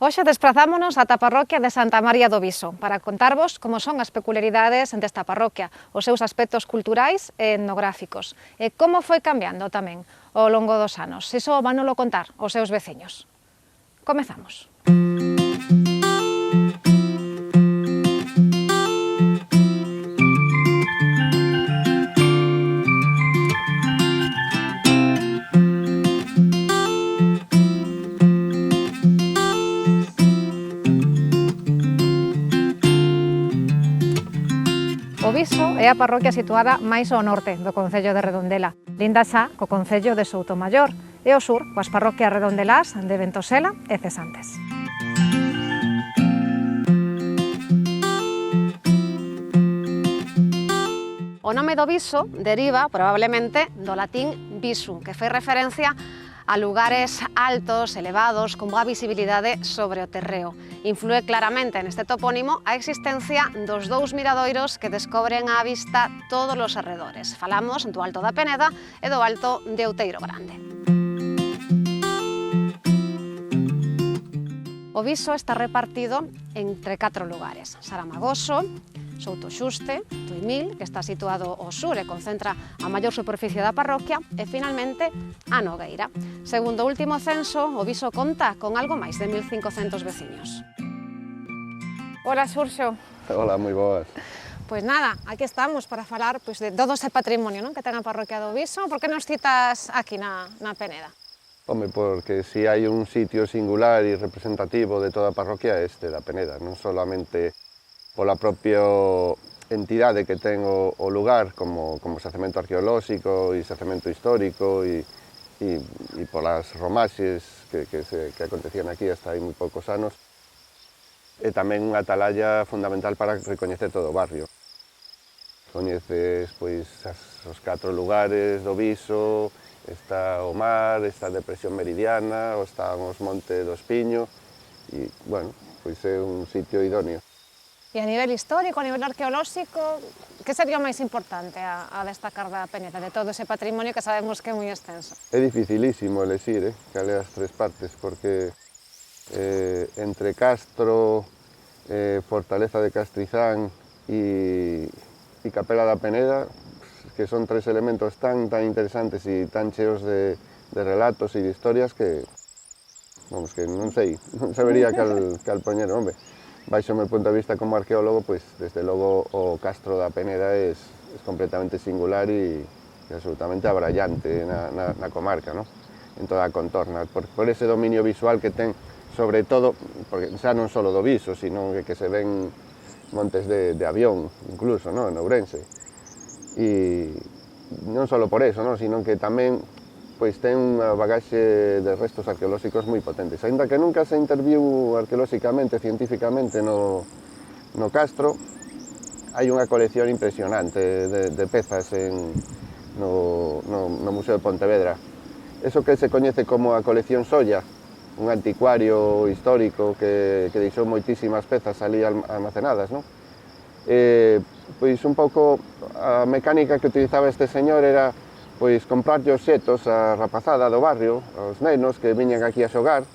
Hoxe desprazámonos ata a parroquia de Santa María do Viso para contarvos como son as peculiaridades desta parroquia, os seus aspectos culturais e etnográficos e como foi cambiando tamén ao longo dos anos. Iso vanolo contar os seus veciños. Comezamos. O Viso é a parroquia situada máis ao norte do concello de Redondela, linda xa co concello de Soutomaior e ao sur coas parroquias redondelás de Ventosela e Cesantes. O nome do Viso deriva probablemente do latín visu, que fai referencia a lugares altos, elevados, con boa visibilidade sobre o terreo. Inflúe claramente neste topónimo a existencia dos dous miradoiros que descobren á vista todos os arredores. Falamos do Alto da Peneda e do Alto de Outeiro Grande. O Viso está repartido entre 4 lugares: Saramagoso, Soutoxuste, Tuimil, que está situado ao sur e concentra a maior superficie da parroquia, e finalmente a Nogueira. Segundo o último censo, o Viso conta con algo máis de 1500 veciños. Hola, Xurxo. Hola, moi boas. Pois nada, aquí estamos para falar de todo ese patrimonio, non, que ten a parroquia do Viso. Por que nos citas aquí na Peneda? Home, porque si hai un sitio singular e representativo de toda a parroquia é este da Peneda, non solamente pola propia entidade que ten o lugar como xacemento arqueolóxico e xacemento histórico e polas romaxes que acontecían aquí hasta hai moi poucos anos, e tamén unha atalaya fundamental para recoñecer todo o barrio. Coñeces pois os 4 lugares do Viso, está o mar, está a depresión meridiana, están os montes do Espiño e, bueno, pois é un sitio idóneo. E a nivel histórico, a nivel arqueolóxico, que sería o máis importante a destacar da Peneda, de todo ese patrimonio que sabemos que é moi extenso? É dificilísimo elegir, cal é as 3 partes, porque entre Castro, Fortaleza de Castrizán e Capela da Peneda, que son 3 elementos tan interesantes e tan cheos de relatos e de historias que, vamos, que non sei, non sabería cal poñer, hombre. Baixo o meu punto de vista como arqueólogo, pois, desde logo, o Castro da Peneda é completamente singular e absolutamente abrallante na comarca, ¿no? En toda a contorna, por ese dominio visual que ten, sobre todo, porque xa non só do Viso, sino que se ven montes de avión, incluso, ¿no? En Ourense. E non só por eso, ¿no? Sino que tamén pois ten unha bagaxe de restos arqueolóxicos moi potentes. Aínda que nunca se interviu arqueolóxicamente, científicamente no Castro, hai unha colección impresionante de pezas no Museo de Pontevedra. Eso que se coñece como a colección Solla, un anticuario histórico que deixou moitísimas pezas ali almacenadas, non? Pois un pouco a mecánica que utilizaba este señor era pois comprarlle obxetos á rapazada do barrio, aos nenos que viñan aquí a xogar,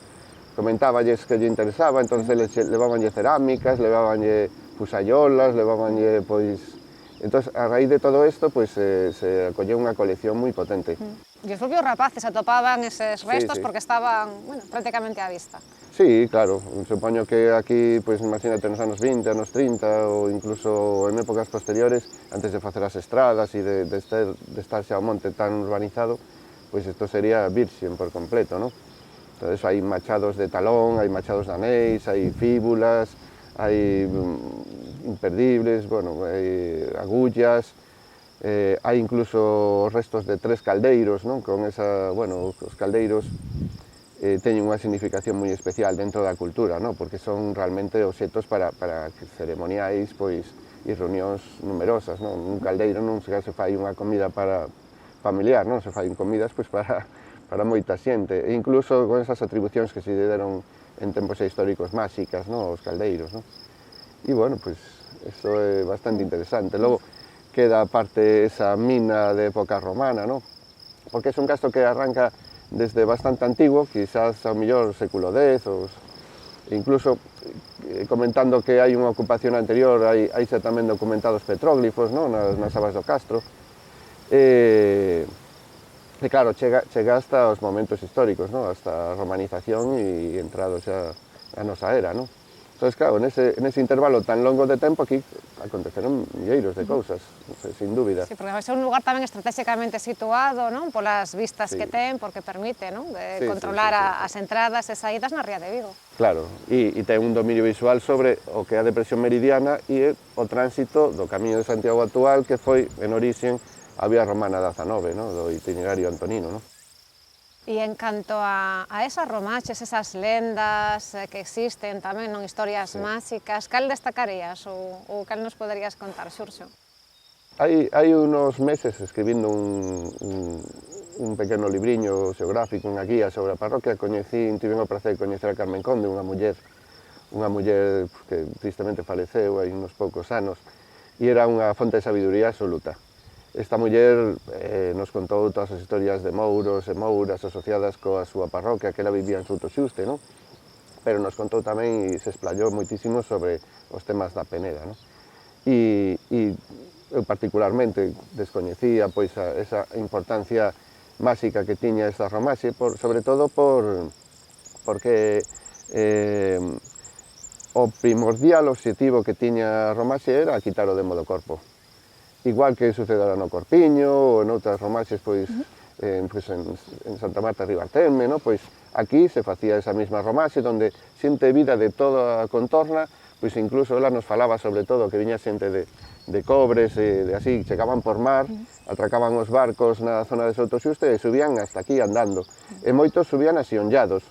comentáballes que lle interesaba, entón eles levabanlle cerámicas, levabanlle fusayolas, levabanlle, pois... Entón, a raíz de todo isto, pois, se acolleu unha colección moi potente. E os propios rapaces atopaban eses restos Sí. porque estaban, bueno, prácticamente á vista. Sí, claro, supoño que aquí, pois, imagínate, nos anos 20, anos 30, ou incluso en épocas posteriores, antes de facer as estradas e de estar xa o monte tan urbanizado, pois isto sería virxen por completo, non? Entón, hai machados de talón, hai machados de anéis, hai fíbulas, hai imperdibles, bueno, hai agullas, hai incluso restos de 3 caldeiros, non? Con esa, bueno, os caldeiros teñen unha significación moi especial dentro da cultura, non? Porque son realmente obxetos para ceremoniais, pois, e reunións numerosas, non? Un caldeiro non se fai unha comida familiar, non? Se fai comidas, pois, para moita xente, e incluso con esas atribucións que se deron en tempos históricos máxicas, non? Os caldeiros, non? E, bueno, pois, iso é bastante interesante. Logo, queda aparte esa mina de época romana, non? Porque é un castro que arranca desde bastante antigo, quizás ao mellor século X, Incluso comentando que hai unha ocupación anterior, hai xa tamén documentados petróglifos, non? Nas abas do Castro. E claro, chega hasta os momentos históricos, non? Hasta a romanización e entrado xa a nosa era, non? Entón, claro, nese intervalo tan longo de tempo aquí aconteceron milleiros de cousas, sin dúbida. Sí, porque vai ser un lugar tamén estratégicamente situado, non? Polas vistas Sí. que ten, porque permite, non? Sí, Controlar sí. as entradas e saídas na ría de Vigo. Claro, e ten un dominio visual sobre o que é a depresión meridiana e o tránsito do Camiño de Santiago actual, que foi, en orixen, a vía romana 19, non? Do itinerario antonino, non? E en canto a esas romaches, esas lendas que existen tamén, non, historias máxicas, cal destacarías ou cal nos poderías contar, Xurxo? Hai unos meses escribindo un pequeno libriño xeográfico, unha guía sobre a parroquia, tiven o prazer de coñecer a Carmen Conde, unha muller que tristemente faleceu hai uns poucos anos, e era unha fonte de sabiduría absoluta. Esta muller nos contou todas as historias de mouros e mouras asociadas coa súa parroquia, que ela vivía en Soutoxuste, non? Pero nos contou tamén e se explayou moitísimo sobre os temas da Peneda, non? E eu particularmente descoñecía pois esa importancia máxica que tiña esta romaxe, sobre todo porque o primordial obxectivo que tiña a romaxe era quitar o demo do corpo. Igual que sucedera no Corpiño ou en outras romaxes, pois, en Santa Marta de Ribarteme, no? Pois aquí se facía esa mesma romaxe, onde xente vida de toda a contorna, pois incluso ela nos falaba sobre todo que viña xente de Cobres, de así, chegaban por mar, atracaban os barcos na zona de Soutoxuste e subían hasta aquí andando. E moitos subían así onllados,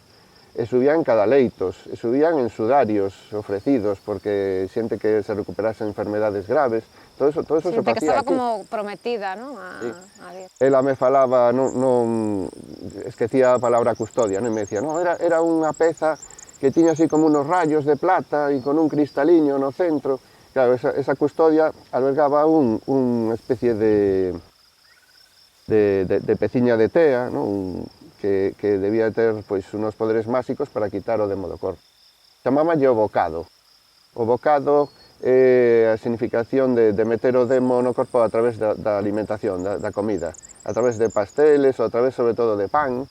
e subían cadaleitos, e subían en sudarios ofrecidos, porque xente que se recuperase enfermedades graves, todo eso se facía aquí. Que estaba como prometida, non? A Dios. Ela me falaba, non esquecía a palabra custodia, non? E me decía, non, era unha peza que tiña así como unos rayos de plata e con un cristaliño no centro. Claro, esa custodia albergaba unha especie de peciña de tea, non? Que debía ter pois, unos poderes máxicos para quitar o demo do corpo. Chamábanlle o bocado. O bocado é a significación de meter o demo no corpo a través da alimentación, da comida, a través de pasteles ou a través sobre todo de pan.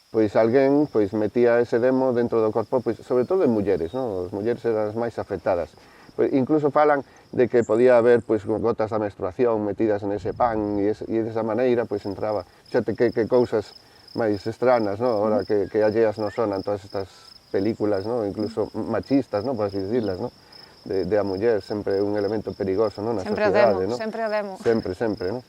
Pois alguén metía ese demo dentro do corpo, pois, sobre todo en mulleres, non? As mulleres eran as máis afectadas. Pois, incluso falan de que podía haber pois, gotas da menstruación metidas nese pan e desa maneira pois, entraba. Xate que cousas máis estranas, non? Ahora que alleas nos sonan todas estas películas, non? Incluso machistas, non? Por así decirlas, non? De a muller, sempre un elemento perigoso, non? Na sociedade, non? Sempre o demo. Sempre, non?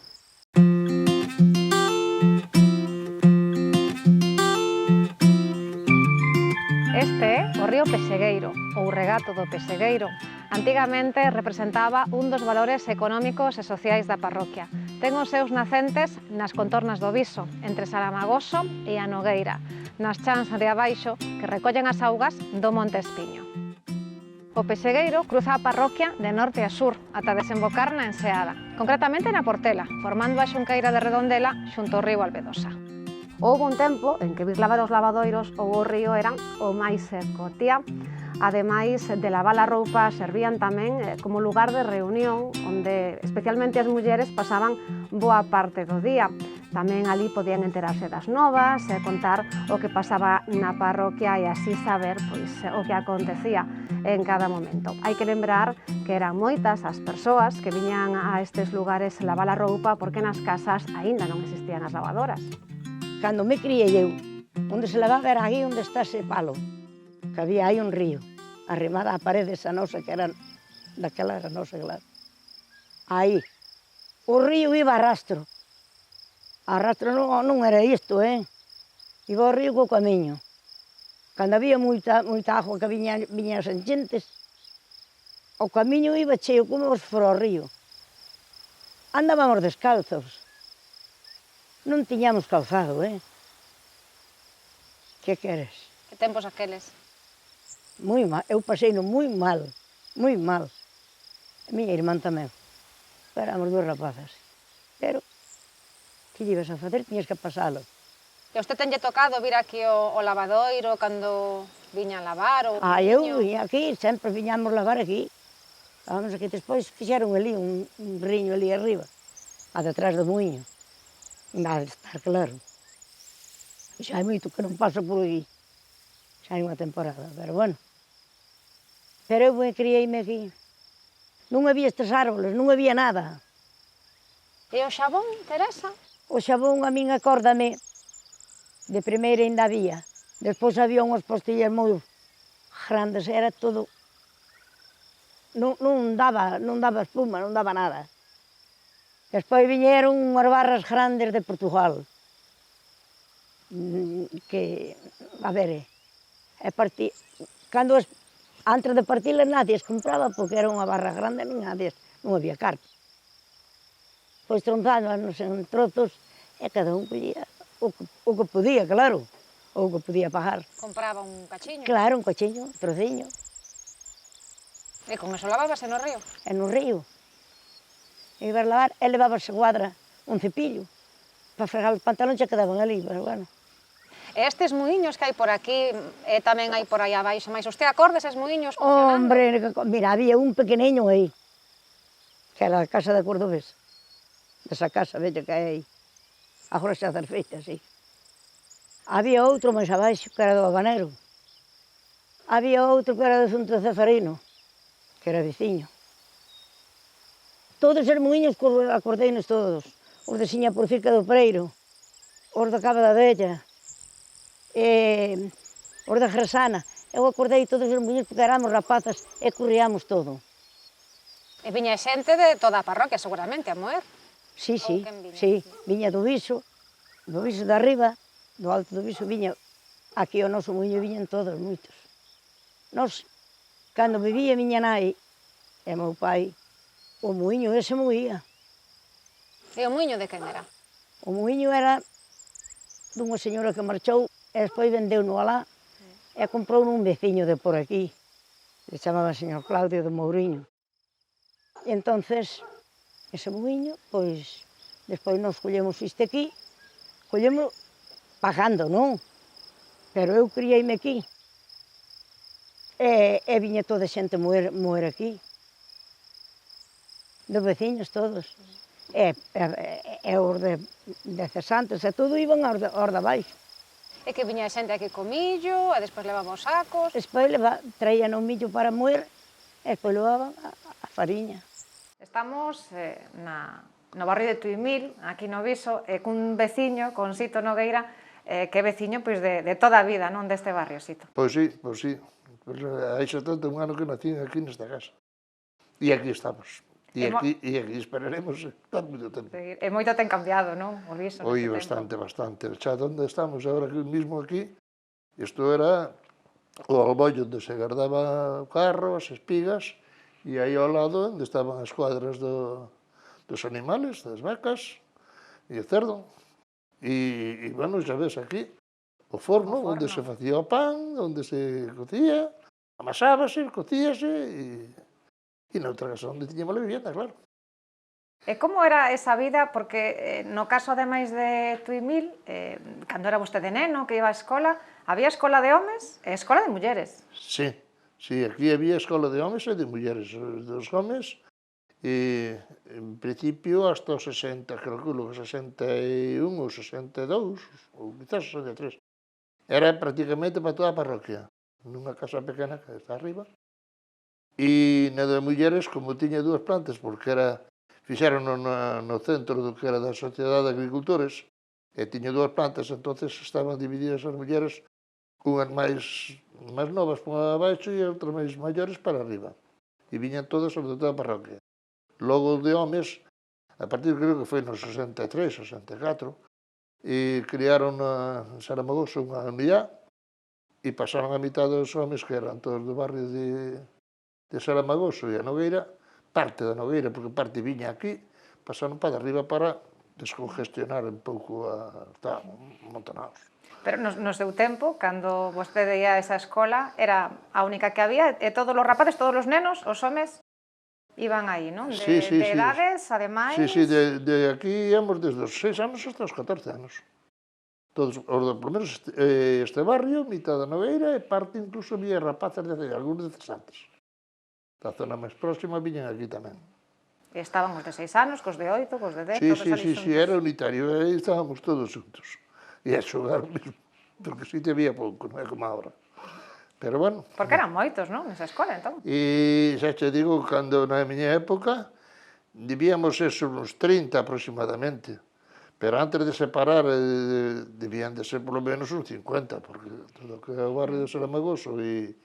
Este é o río Pesegueiro, ou regato do Pesegueiro. Antigamente representaba un dos valores económicos e sociais da parroquia. Ten os seus nacentes nas contornas do Viso, entre Saramagoso e a Nogueira, nas chans de abaixo que recollen as augas do Monte Espiño. O Pesegueiro cruza a parroquia de norte a sur ata desembocar na Enseada, concretamente na Portela, formando a xunqueira de Redondela xunto ao río Albedosa. Houve un tempo en que vir lavar os lavadoiros ou o río eran o máis seco. Tía, ademais de lavar a roupa, servían tamén como lugar de reunión, onde especialmente as mulleres pasaban boa parte do día. Tamén ali podían enterarse das novas, contar o que pasaba na parroquia e así saber o que acontecía en cada momento. Hai que lembrar que eran moitas as persoas que viñan a estes lugares lavar a roupa porque nas casas aínda non existían as lavadoras. Cando me criei eu, onde se lavaba era aí onde está ese palo, que había aí un río, arrimada a parede esa nosa, que era, daquela era nosa, claro. Aí, o río iba a rastro. A rastro non era isto, Iba o río co camiño. Cando había moita agua que viña as enchentes, o camiño iba cheo como os fora o río. Andábamos descalzos. Non tiñamos calzado, Que queres? Que tempos aqueles? Moi mal, eu paseino moi mal, moi mal. A miña irmán tamén. Éramos dúas rapazas. Pero, que lle ibas a facer? Tiñas que pasalo. E usted tenlle tocado vir aquí ao lavadoiro cando viñan lavar? Ou Eu viña aquí, sempre viñamos lavar aquí. Vamos aquí, despois fixeron ali un riño ali arriba, a detrás do muiño. Nada de estar claro. Xa hai moito que non paso por aquí. Xa hai unha temporada, pero bueno. Pero eu criei-me aquí. Non había estes árboles, non había nada. E o xabón, Teresa? O xabón a min acórdame, de primeira ainda había. Despois había unhas postillas moi grandes, era todo... Non daba espuma, non daba nada. Despois viñeron unhas barras grandes de Portugal, que, a ver, antes de partilas nadie as compraba porque era unha barra grande, non había carta. Pois tronzábanos en trozos e cada un collía o que podía, claro, o que podía pagar. Compraba un cachiño? Claro, un cachiño, un trociño. E con eso lavábase no río? E no río. E ibas lavar, e levabas guadra, un cepillo, para fregar os pantalóns que quedaban ali, pero bueno. E estes muiños que hai por aquí, e tamén hai por aí abaixo, mais usted acorda eses muiños funcionando? Hombre, mira, había un pequeniño aí, que era a casa de Cordobés, desa casa bella que hai aí. Agora xa desfeita, sí. Había outro máis abaixo, que era do Habanero. Había outro que era do Centro Cefarino, que era veciño. Todos os muiños acordeinos todos. Os de Siña Porfica do Preiro, os da Cava da Vella, os da Gresana. Eu acordei todos os muiños porque éramos rapazas e corríamos todo. E viña xente de toda a parroquia, seguramente, a moer? Sí, Ou quen viña? sí, viña do Viso de arriba, do alto do Viso viña, aquí ao noso muiño viñan todos, moitos. Nos, cando vivía miña nai e meu pai, o muiño ese moía. E o muiño de quen era? O muiño era dunha señora que marchou e despois vendeu-no alá e comprou un veciño de por aquí, que se chamaba señor Claudio de Mouriño. E entonces, ese muiño, pois, despois nos collemos isto aquí, collemos pagando, non? Pero eu criei-me aquí. E viña toda a xente moer aquí. Dos veciños todos. E os de cesantes, e todo iban aos de abaixo. E que viña xente aquí co millo, e despois levaba os sacos. Despois traían o millo para moer, e despois levaban a fariña. Estamos no barrio de Tuimil, aquí no Viso, e cun veciño, con Sito Nogueira, que é veciño pois, de toda a vida, non deste barrio, Sito. Pois sí. Hai xa tanto un ano que nací aquí nesta casa. E aquí estamos. E aquí esperaremos todo moito tempo. E moito ten cambiado, non? O Viso. Oi, bastante. Xa onde estamos agora mismo aquí, isto era o albollo onde se guardaba o carro, as espigas, e aí ao lado onde estaban as cuadras dos animales, das vacas e o cerdo. E bueno, xa ves aquí, o forno onde se facía o pan, onde se cocía, amasábase, cocíase e noutra casa onde tiñamos a vivienda, claro. E como era esa vida? Porque no caso, ademais de Tuimil, cando era vostede neno, que iba á escola, había escola de homes e escola de mulleres. Sí, aquí había escola de homes e de mulleres. Dos homes, en principio, hasta os 60, calculo que 61 ou 62, ou quizás 63. Era prácticamente para toda a parroquia, nunha casa pequena que está arriba. E na de mulleres, como tiña dúas plantas, porque fixeron no centro do que era da Sociedade de Agricultores, e tiña dúas plantas, entonces estaban divididas as mulleres, unhas máis novas para abaixo e outras máis maiores para arriba. E viñan todas sobre toda a parroquia. Logo de homes, a partir creo que foi no 63, 64, e criaron en Saramagoso unha unidade e pasaron a mitad dos homes que eran todos do barrio de Saramagoso e a Nogueira, parte da Nogueira, porque parte viña aquí, pasaron para arriba para descongestionar un pouco estaban amontonados. Pero no seu tempo, cando vostede ia a esa escola, era a única que había, e todos os rapaces, todos os nenos, os homes, iban aí, non? De edades, ademais... Sí, de aquí íamos desde os 6 anos hasta os 14 anos. Todos, por lo menos este barrio, mitad da Nogueira, e parte incluso había rapazas algúns de Cesantes. Da zona máis próxima viñan aquí tamén. E estaban os de 6 anos, cos de 8, cos de 10, Sí, todos sí, ali sí, xuntos. sí, era unitario, aí estábamos todos xuntos. E a xogar mesmo, porque si te había pouco, non é como agora. Pero bueno. Porque eran moitos, non, nesa escola, entón. E xa te digo, cando na miña época, debíamos ser uns 30 aproximadamente. Pero antes de separar, debían de ser polo menos uns 50, porque todo o que é o barrio de Saramagoso e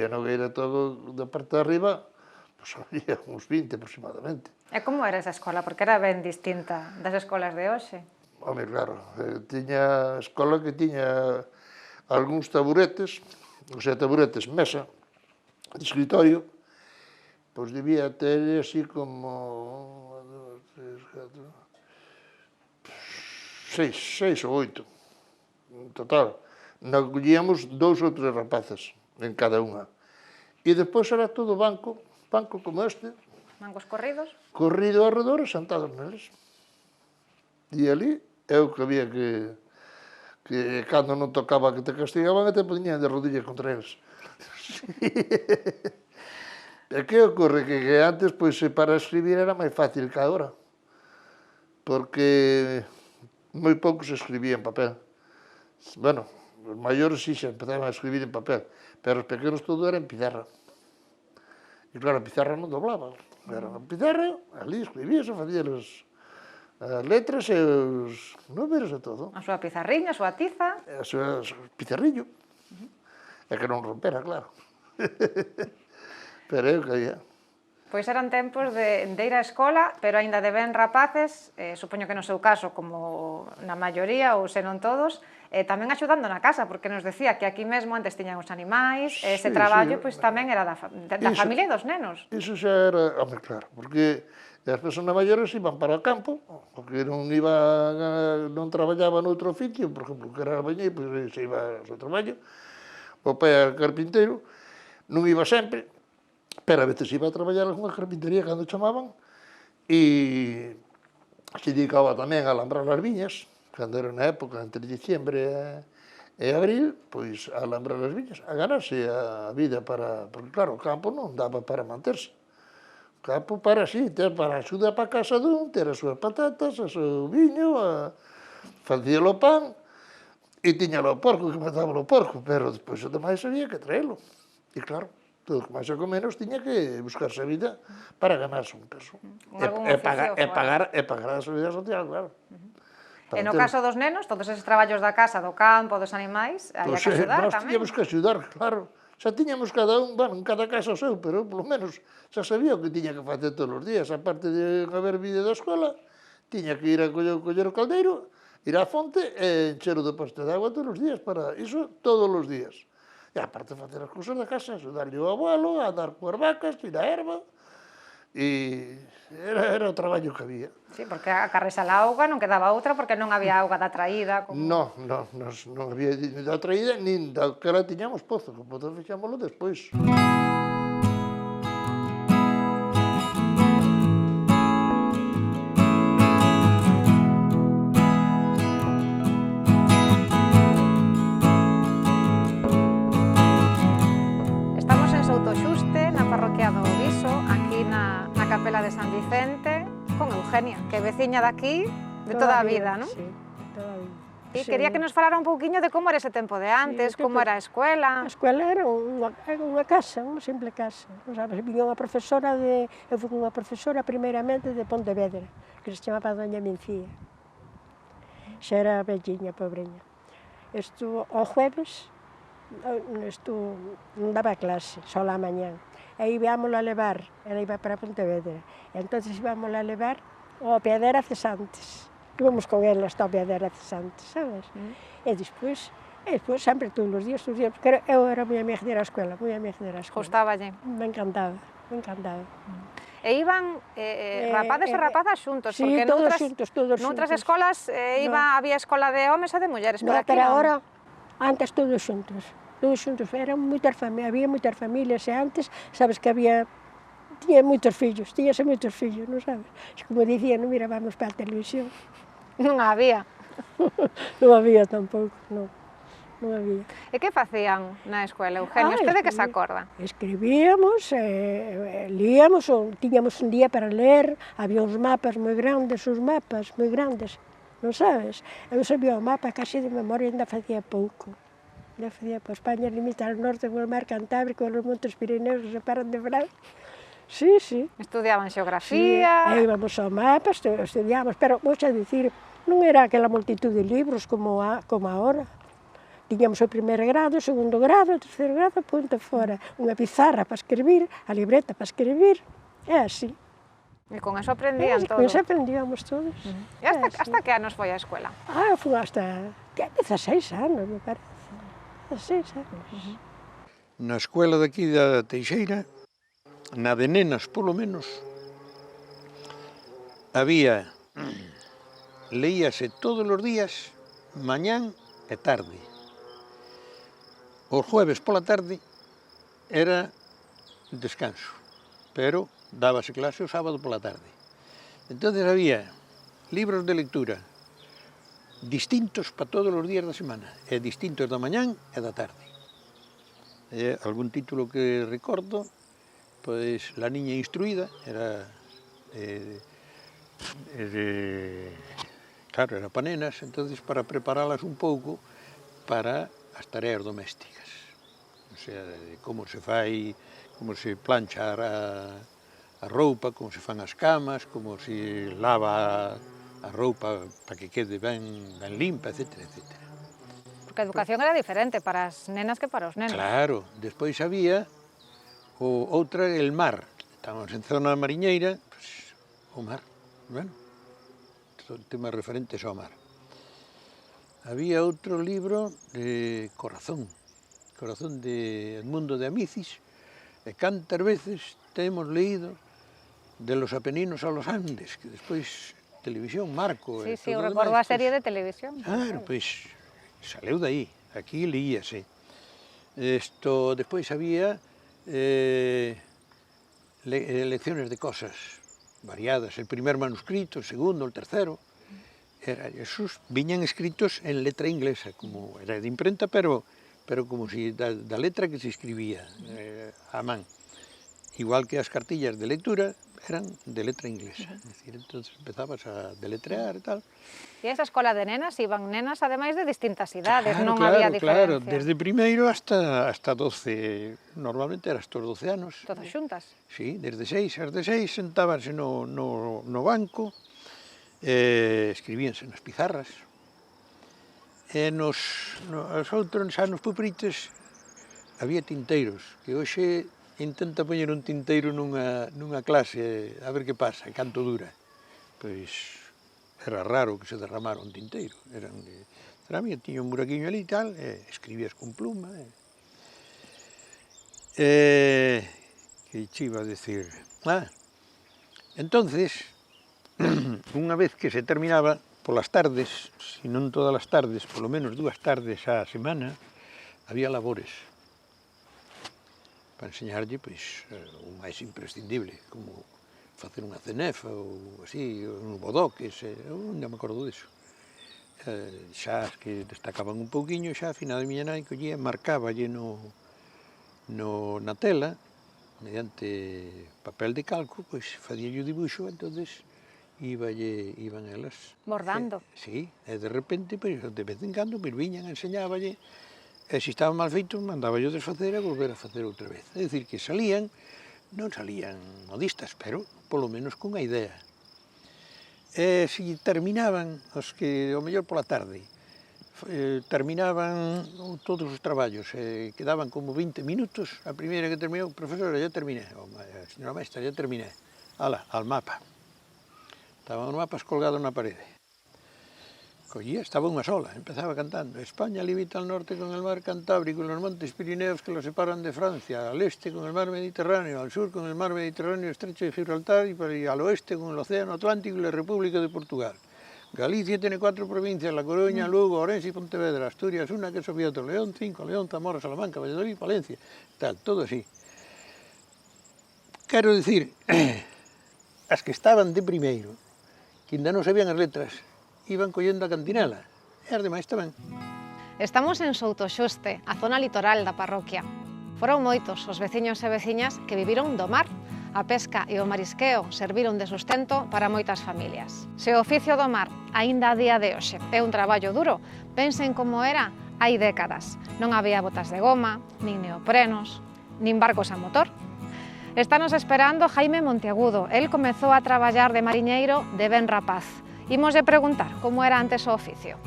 a Nogueira todo da parte de arriba, pois había uns 20 aproximadamente. E como era esa escola? Porque era ben distinta das escolas de hoxe. Home, claro, tiña a escola que tiña algúns taburetes, o sea, taburetes, mesa, de escritorio, pois debía ter así como 6 ou 8, en total. Collíamos 2 ou 3 rapazas en cada unha. E despois era todo banco como este, Bancos corridos. corrido ao redor e sentados neles. E ali é o que había que cando non tocaba que te castigaban, te poñían de rodillas contra eles. E que ocorre? Que antes, pois, para escribir era máis fácil que agora. Porque moi pouco se escribía en papel. Bueno, os maiores sí se empezaban a escribir en papel, pero os pequenos todo era en pizarra. E claro, a pizarra non doblaba. Era en pizarra, ali escribíase, facía as letras e os números e todo. A súa pizarriña, a súa tiza. E o pizarrillo. E que non rompera, claro. Pero é o que había. Pois eran tempos de ir á escola, pero aínda de ben rapaces, supoño que no seu caso, como na maioría, ou se non todos, tamén axudando na casa, porque nos decía que aquí mesmo antes tiñan os animais, e ese traballo pois tamén era da familia e dos nenos. Iso xa era, home, claro, porque as persoas maiores iban para o campo, porque non traballaba noutro oficio, por exemplo, que era albañil, pois se iba ao seu traballo, o pai era carpinteiro, non iba sempre, pero a veces iba a traballar en unha carpintería cando chamaban, e se dedicaba tamén a alambrar as viñas, cando era na época, entre diciembre e abril, pois a alambrar as viñas, a ganarse a vida porque claro, o campo non daba para manterse. O campo para para axuda para a casa dun, ter as súas patatas, o seu viño, facía o pan, e tiña o porco, que mataba o porco, pero despois o demais había que traelo. E claro, todo que máis ou menos tiña que buscarse a vida para ganarse un peso. E pagar a seguridade social, claro. E no caso dos nenos, todos eses traballos da casa, do campo, dos animais, había que axudar tamén. Nós tiñamos que axudar, claro. Xa tiñamos cada un, bueno, en cada casa o seu, pero polo menos xa sabía o que tiña que facer todos os días. Aparte de haber vida da escola, tiña que ir a coller o caldeiro, ir á fonte e encher o depósito de agua todos os días, para iso todos os días. E aparte de facer as cousas da casa, axudarlle ao abuelo, a dar coas vacas, ir a erva, e era o traballo que había. Sí, porque a carresa a auga non quedaba outra, porque non había auga da traída. Non había da traída, nin da que la tiñamos pozo, que o pozo fixámoslo despois. Capela de San Vicente, con Eugenia, que é veciña daqui de toda a vida, non? Sí, toda a vida. E quería que nos falara un pouquiño de como era ese tempo de antes, como era a escuela. A escuela era unha casa, unha simple casa. Sabes, viña unha profesora eu fui unha profesora primeiramente de Pontevedra, que se chamaba Doña Mencía. Xa era velliña, pobreña. O jueves, non daba clase, só a mañán. E íbamos a levar, ela iba para Pontevedra, e entonces íbamos a levar ao Piadera Cesantes. Íbamos con ela hasta o Piadera Cesantes, sabes? E despois, sempre todos os días, porque eu era moi amiga de ir á escola, moi amiga de ir á escola. Gustáballe? Me encantaba, me encantaba. E iban rapazes e rapazas xuntos, sí, porque todos xuntos. Noutras escolas había escola de homes e de mulleres, pero aquí non. Agora, antes todos xuntos. Había moitas familias, e antes, sabes que tiñase moitos fillos, non sabes? Como dicían, mira, vamos para a televisión. Non había. Non había tampouco, non había. E que facían na escuela, Eugenio? Este de que se acorda? Escribíamos, líamos, ou tiñamos un día para ler, había uns mapas moi grandes, non sabes? Eu sabía o mapa casi de memoria, ainda facía pouco. España limita al norte con el mar Cantábrico, los montes Pirineos se separan de Francia. Sí, sí. Estudiaban Sí, xeografía... íbamos ao mapa, estudiábamos, pero vou xa dicir, non era aquela multitud de libros como agora. Tiñamos o primeiro grado, o segundo grado, o terceiro grado, punto fora. Unha pizarra para escribir, a libreta para escribir, é así. E con eso aprendían todo. Con eso aprendíamos todos. E hasta que anos foi a escuela? Fui hasta 16 anos, me parece. 16 anos. Na escuela daqui da Teixeira, na de nenas polo menos, leíase todos os días, mañán e tarde. Os jueves pola tarde era descanso, pero dábase clase o sábado pola tarde. Entonces había libros de lectura distintos para todos os días da semana, e distintos da mañán e da tarde. Algún título que recordo, pois La niña instruída, era claro, era para nenas, entonces para preparalas un pouco para as tareas domésticas. O sea, como se fai, como se plancha a roupa, como se fan as camas, como se lava a roupa para que quede ben limpa, etc. Porque a educación era diferente para as nenas que para os nenos. Claro, despois había outra, el mar. Estábamos en zona mariñeira, pues, o mar, bueno, temas referentes ao mar. Había outro libro de Corazón de Edmundo de Amicis, e cantas veces temos leído de los Apeninos a los Andes, que despois televisión, Marco... Sí, eu recordo a serie de televisión. Claro, pois, saleu daí, aquí leíase. Despois había lecciones de cosas variadas, el primer manuscrito, el segundo, el tercero. Esos viñan escritos en letra inglesa, como era de imprenta, pero como si da letra que se escribía a man. Igual que as cartillas de lectura eran de letra inglesa. Es decir, entonces empezabas a deletrear e tal. E a esa escola de nenas iban nenas, ademais de distintas idades, Claro, non había diferencia. Claro, desde primeiro hasta 12, normalmente era hasta os 12 anos. Todas xuntas. Sí, desde 6 ás 16 sentábanse no banco, escribíanse nas pizarras, e nos outros anos puprites había tinteiros, que hoxe intenta poñer un tinteiro nunha clase a ver que pasa, canto dura. Pois era raro que se derramara un tinteiro, eran de cerámica, tiña un buraquiño ali e tal, escribías con pluma. Que che iba a decir? Entonces, unha vez que se terminaba, polas tardes, se non todas as tardes, polo menos 2 tardes á semana, había labores para enseñarlle, pois, o máis imprescindible, como facer unha cenefa ou así, uns bodoques, eu non me acordo disso. Xa as que destacaban un pouquiño, xa a final de miña nai collía, marcáballe na tela, mediante papel de calco, pois facía o dibuixo, entonces iban elas. Bordando. Sí, e de repente, pois, de vez en cando, pois, viñan, enseñáballe, e se estaba mal feito, mandáballe desfacer e volver a facer outra vez. É dicir, que non salían modistas, pero polo menos cunha idea. E se terminaban, os que, o mellor pola tarde, terminaban todos os traballos, quedaban como 20 minutos, a primeira que terminou, profesora, ya terminé, señora maestra, ya terminé. Ala, al mapa. Estaban os mapas colgados na parede. Collía, estaba unha sola, empezaba cantando. España limita al norte con el mar Cantábrico y los montes Pirineos que lo separan de Francia, al este con el mar Mediterráneo, al sur con el mar Mediterráneo, estrecho de Gibraltar y al oeste con el océano Atlántico y la República de Portugal. Galicia tiene 4 provincias, La Coruña, Lugo, Orense y Pontevedra, Asturias, una que es Oviedo, León, 5, León, Zamora, Salamanca, Valladolid, Valencia, tal, todo así. Quero dicir, as que estaban de primeiro, que ainda non sabían as letras, iban collendo a cantinela. E as demais tamén. Estamos en Soutoxuste, a zona litoral da parroquia. Foron moitos os veciños e veciñas que viviron do mar. A pesca e o marisqueo serviron de sustento para moitas familias. Se o oficio do mar, aínda a día de hoxe, é un traballo duro, pensen como era hai décadas. Non había botas de goma, nin neoprenos, nin barcos a motor. Estános esperando Jaime Monteagudo. El comezou a traballar de mariñeiro de ben rapaz. Imoslle preguntar como era antes o oficio.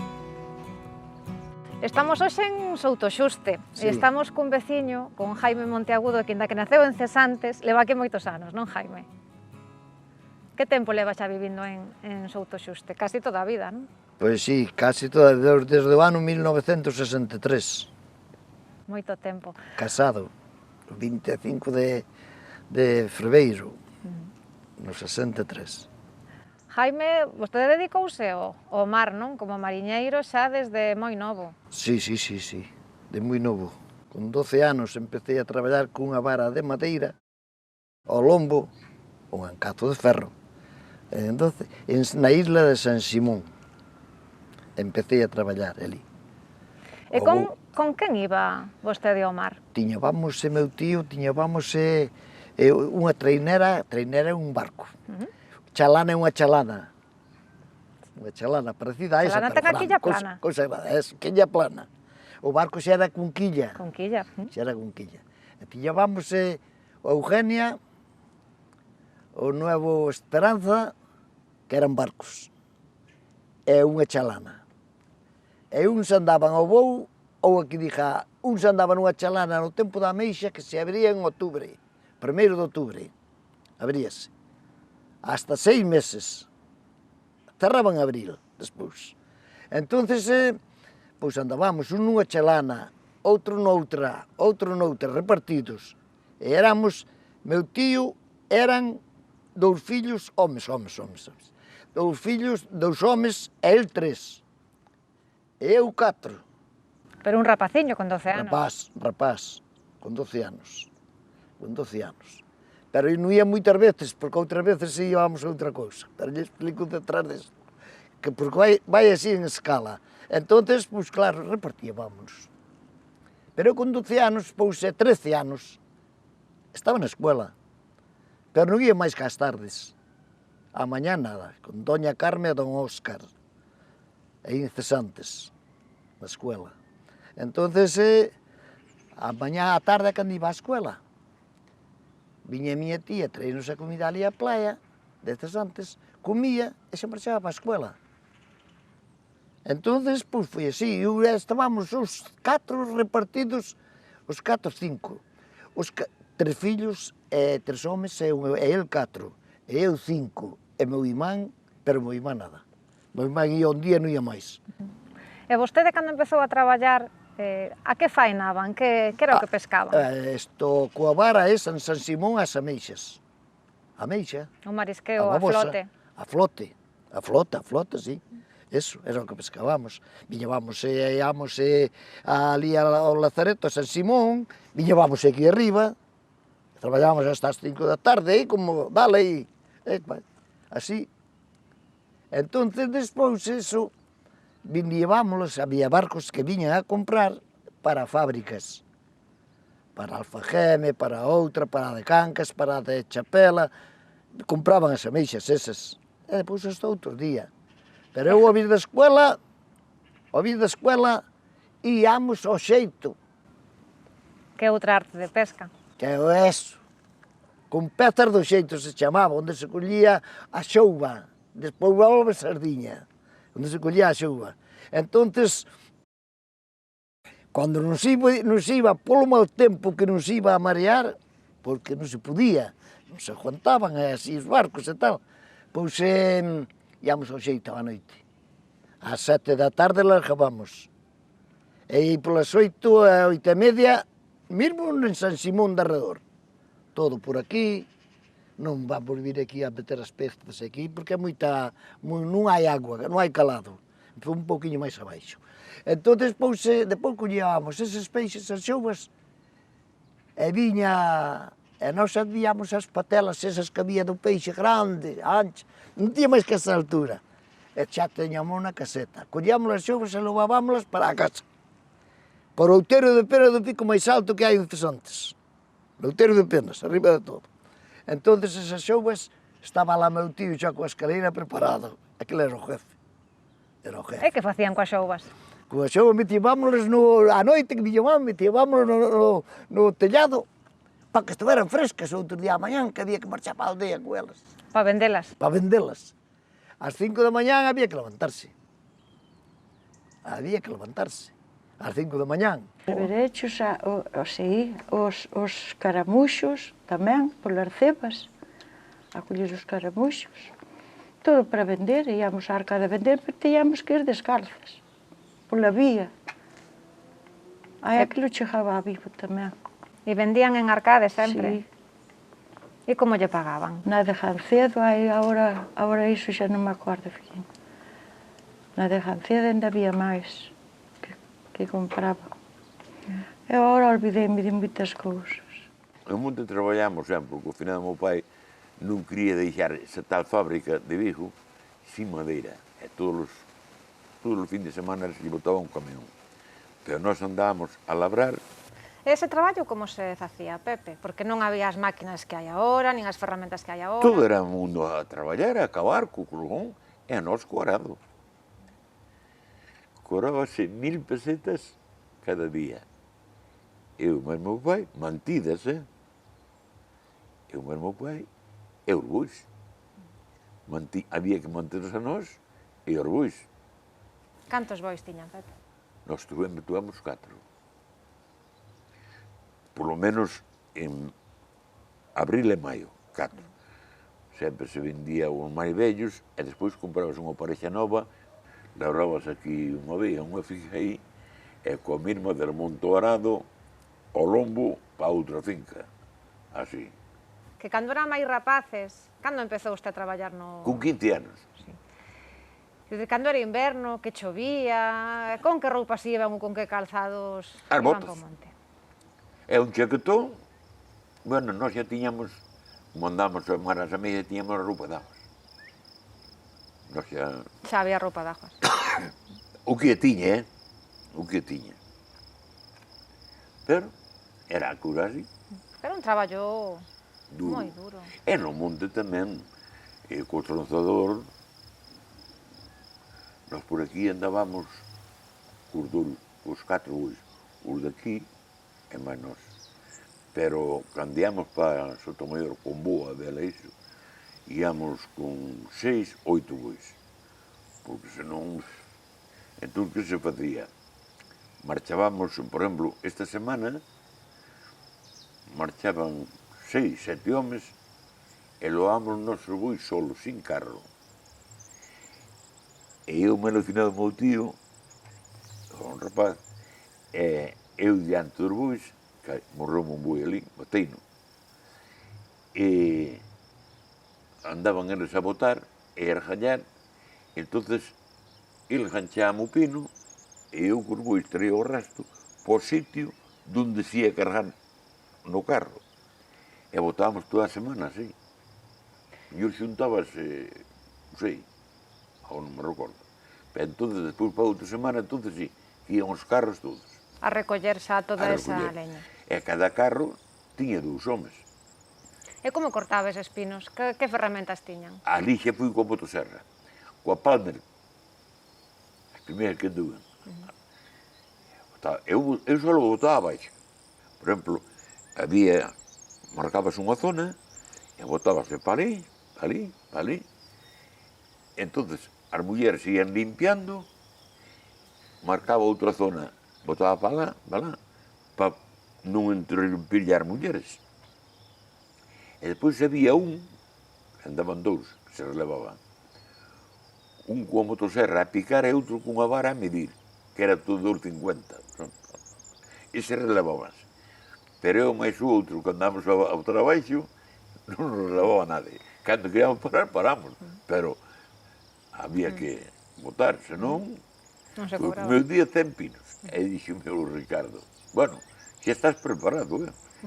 Estamos hoxe en Soutoxuste Sí. e estamos cun veciño, con Jaime Monteagudo, que inda que naceu en Cesantes, leva aquí moitos anos, non, Jaime? Que tempo leva xa vivindo en Soutoxuste? Casi toda a vida, non? Pois sí, casi toda, desde o ano 1963, Moito tempo. casado, o 25 de Freveiro, no 63. Jaime, vostede dedicouse ao mar, non? Como mariñeiro xa desde moi novo. Sí, de moi novo. Con 12 anos empecé a traballar cunha vara de madeira, ao lombo, un ancazo de ferro. Entonces, na isla de San Simón, empecé a traballar ali. E con quen iba vostede ao mar? Tiñábamos meu tío, unha trainera é un barco. Chalana é unha chalana. Unha chalana parecida a esa, Chalana pero ten a quilla plana. Cousa quilla plana. O barco xa era con quilla. Con quilla. Xa era con quilla. E tiñábamos o Eugenia, o Nuevo Esperanza, que eran barcos. E unha chalana. E uns andaban ao voo, ou aquí dixa, uns andaban nunha chalana no tempo da ameixa que se abría en outubro, 1 de outubro, abríase. Hasta 6 meses. Cerraban en abril, despois. Entonces, pois andábamos un nunha chalana, outro noutra, repartidos. E éramos, meu tío, eran 2 fillos, homes. 2 fillos, 2 homes e el 3. E eu 4. Pero un rapaciño con 12 anos. Rapaz, con 12 anos. Pero non ia moitas veces, porque outras veces íbamos a outra cousa. Pero lle explico detrás disto. Que porque vai así en escala. Entonces, pois claro, repartíamos. Pero eu con 12 anos, pois 13 anos, estaba na escuela. Pero non ia máis que ás tardes. A mañá nada, con doña Carme e don Óscar. Aí en Cesantes, na escuela. Entonces, a mañá a tarde, cando iba á escuela, viña a miña tía, traínos a comida ali á playa, de Cesantes, comía e se marchaba para a escuela. Entonces, pois foi así, estábamos os 4 repartidos, os 5. Os 3 fillos, 3 homes e el 4, e eu 5, e meu irmán, pero meu irmán nada. Meu irmán ia un día e non ia máis. E vostede, cando empezou a traballar, a que fainaban? Que era o que pescaban? Coa vara esa en San Simón as ameixas. Ameixa. O marisqueo, a flote. A flota, sí. Eso, era o que pescábamos. Viñábamos e íamos ali ao Lazareto, a San Simón, viñábamos aquí arriba, traballábamos hasta as 5 da tarde, como, dale aí, así. Entonces, despois, eso, viñábamos, había barcos que viñan a comprar para fábricas, para Alfageme, para outra, para de Cancas, para de Chapela, compraban as ameixas esas, e depois hasta outro día. Pero eu, ao vir da escuela, íamos ao xeito. Que outra arte de pesca? Que é eso. Con pezas do xeito se chamaba, onde se collía a xouba, despois volve sardiña, onde se collía a xouba. Entonces, cando nos iba polo mal tempo que nos iba a marear, porque non se podía, non se aguantaban así os barcos e tal, pois íamos ao xeito á noite. Ás 7 da tarde largábamos. E polas 8 a 8:30, mesmo en San Simón de arredor. Todo por aquí, non vamos vir aquí a meter as pestas aquí, porque non hai agua, non hai calado. Foi un pouquiño máis abaixo. Entón, depois collíamos eses peixes, as xouvas, e nós advíamos as patelas esas que había do peixe grande, ancha, non tinha máis que esa altura. e xa teñamos na caseta. Collíamos as xouvas e levábamos para a casa. Por Outeiro de Pena do pico máis alto que hai en Cesantes. Outeiro de Penas, arriba de todo. Entón, esas xouvas, estaba lá meu tío xa coa escaleira preparado. Aquele era o jefe. Era o jefe. E que facían coas xouvas? Coa xouvas metíamonos a noite, que viñaban, metíamonos no tellado, para que estuveran frescas outro día a mañán, que había que marchar para a aldea con elas. Para vendelas? Para vendelas. Ás 5 da mañán había que levantarse. Había que levantarse. Ás 5 da mañán. Berechos, os caramuxos tamén, polas cebas, a coller os caramuxos. Todo para vender, íamos á arca de vender, pero teníamos que ir descalzas, pola vía. Aí aquilo chegaba a vivo tamén. E vendían en Arcade sempre? Sí. E como lle pagaban? Na de Gancedo, agora iso xa non me acordo, fillín. Na de Gancedo ainda había máis que compraba. E agora olvidei-me de moitas cousas. No monte traballamos sempre, porque ao final o meu pai non quería deixar esa tal fábrica de Vigo sin madeira. E todos os fins de semana se lle botaba un camión. Pero nós andábamos a labrar. Ese traballo como se facía, Pepe? Porque non había as máquinas que hai agora, nin as ferramentas que hai agora. Todo era mundo a traballar, a cavar co colgón, e a nós co arado. Corábase 1000 pesetas cada día. Eu e meu pai, mantidas, Eu e meu pai, e os bois. Había que manternos a nós e os bois. Cantos bois tiñan, Pepe? Nós tuvemos 4. Por lo menos en abril e maio, 4. Sempre se vendía os máis vellos e despois comprabas unha parexa nova, labrabas aquí unha vía, unha finca aí, e coa mesma del monto arado ao lombo para outra finca. Así. Que cando eran máis rapaces, cando empezou usted a traballar no... Con 15 anos. Sí. Desde cando era inverno, que chovía, con que roupas iban ou con que calzados As iban botas. para o monte? É un chaquetón, bueno, nós xa tiñamos, como andamos a maras a media, tiñamos a roupa de aguas. Nós xa... Xa había roupa de aguas. O que tiña, O que tiña. Pero era a cura así. Era un traballo Duro. moi duro. E no monte tamén, co tronzador, nós por aquí andábamos cos 4 bois, os daqui e máis nós. Pero cando íamos para Sotomayor con boa de Aleixo, íamos con 6, 8 bois. Porque senón, entón que se facía? Marchábamos, por exemplo, esta semana, marchaban 6, 7 homes e loábamos os nosos bois solos, sin carro. E eu me alucinado do meu tío, un rapaz, e eu diante dos bois, que morreu un boi ali, bateino, e andaban eles a botar e a argallar, entonces ele ganchaba o pino e eu cos bois traía o resto por sitio donde se ia cargar no carro. E botábamos toda a semana así. E eu xuntábase, non sei, agora non me recordo. Pero entonces, despois para outra semana, entonces sí, que ian os carros todos. A recoller xa toda A esa recoller. leña. E cada carro tiña 2 homes. E como cortabas espinos? Que ferramentas tiñan? Ali xa fui coa motosserra, coa Palmer, as primeiras que anduve. Eu só lo botaba abaixo. Por exemplo, marcabas unha zona e botábase para ali, para ali, para ali. Entonces, as mulleres ian limpiando, marcaba outra zona, botaba para lá, para non interrumpir as mulleres. E depois había andaban 2, que se relevaban. Un coa motosserra a picar e outro cunha vara a medir, que era todo 2,50. E se relevaban. Pero eu máis o outro, cando andamos ao traballo, non nos relevaba nadie. Cando queríamos parar, paramos. Pero había que botar, senón... Non se O cobraba. meu día 100 pinos. E dixo meu Ricardo, bueno, xa estás preparado,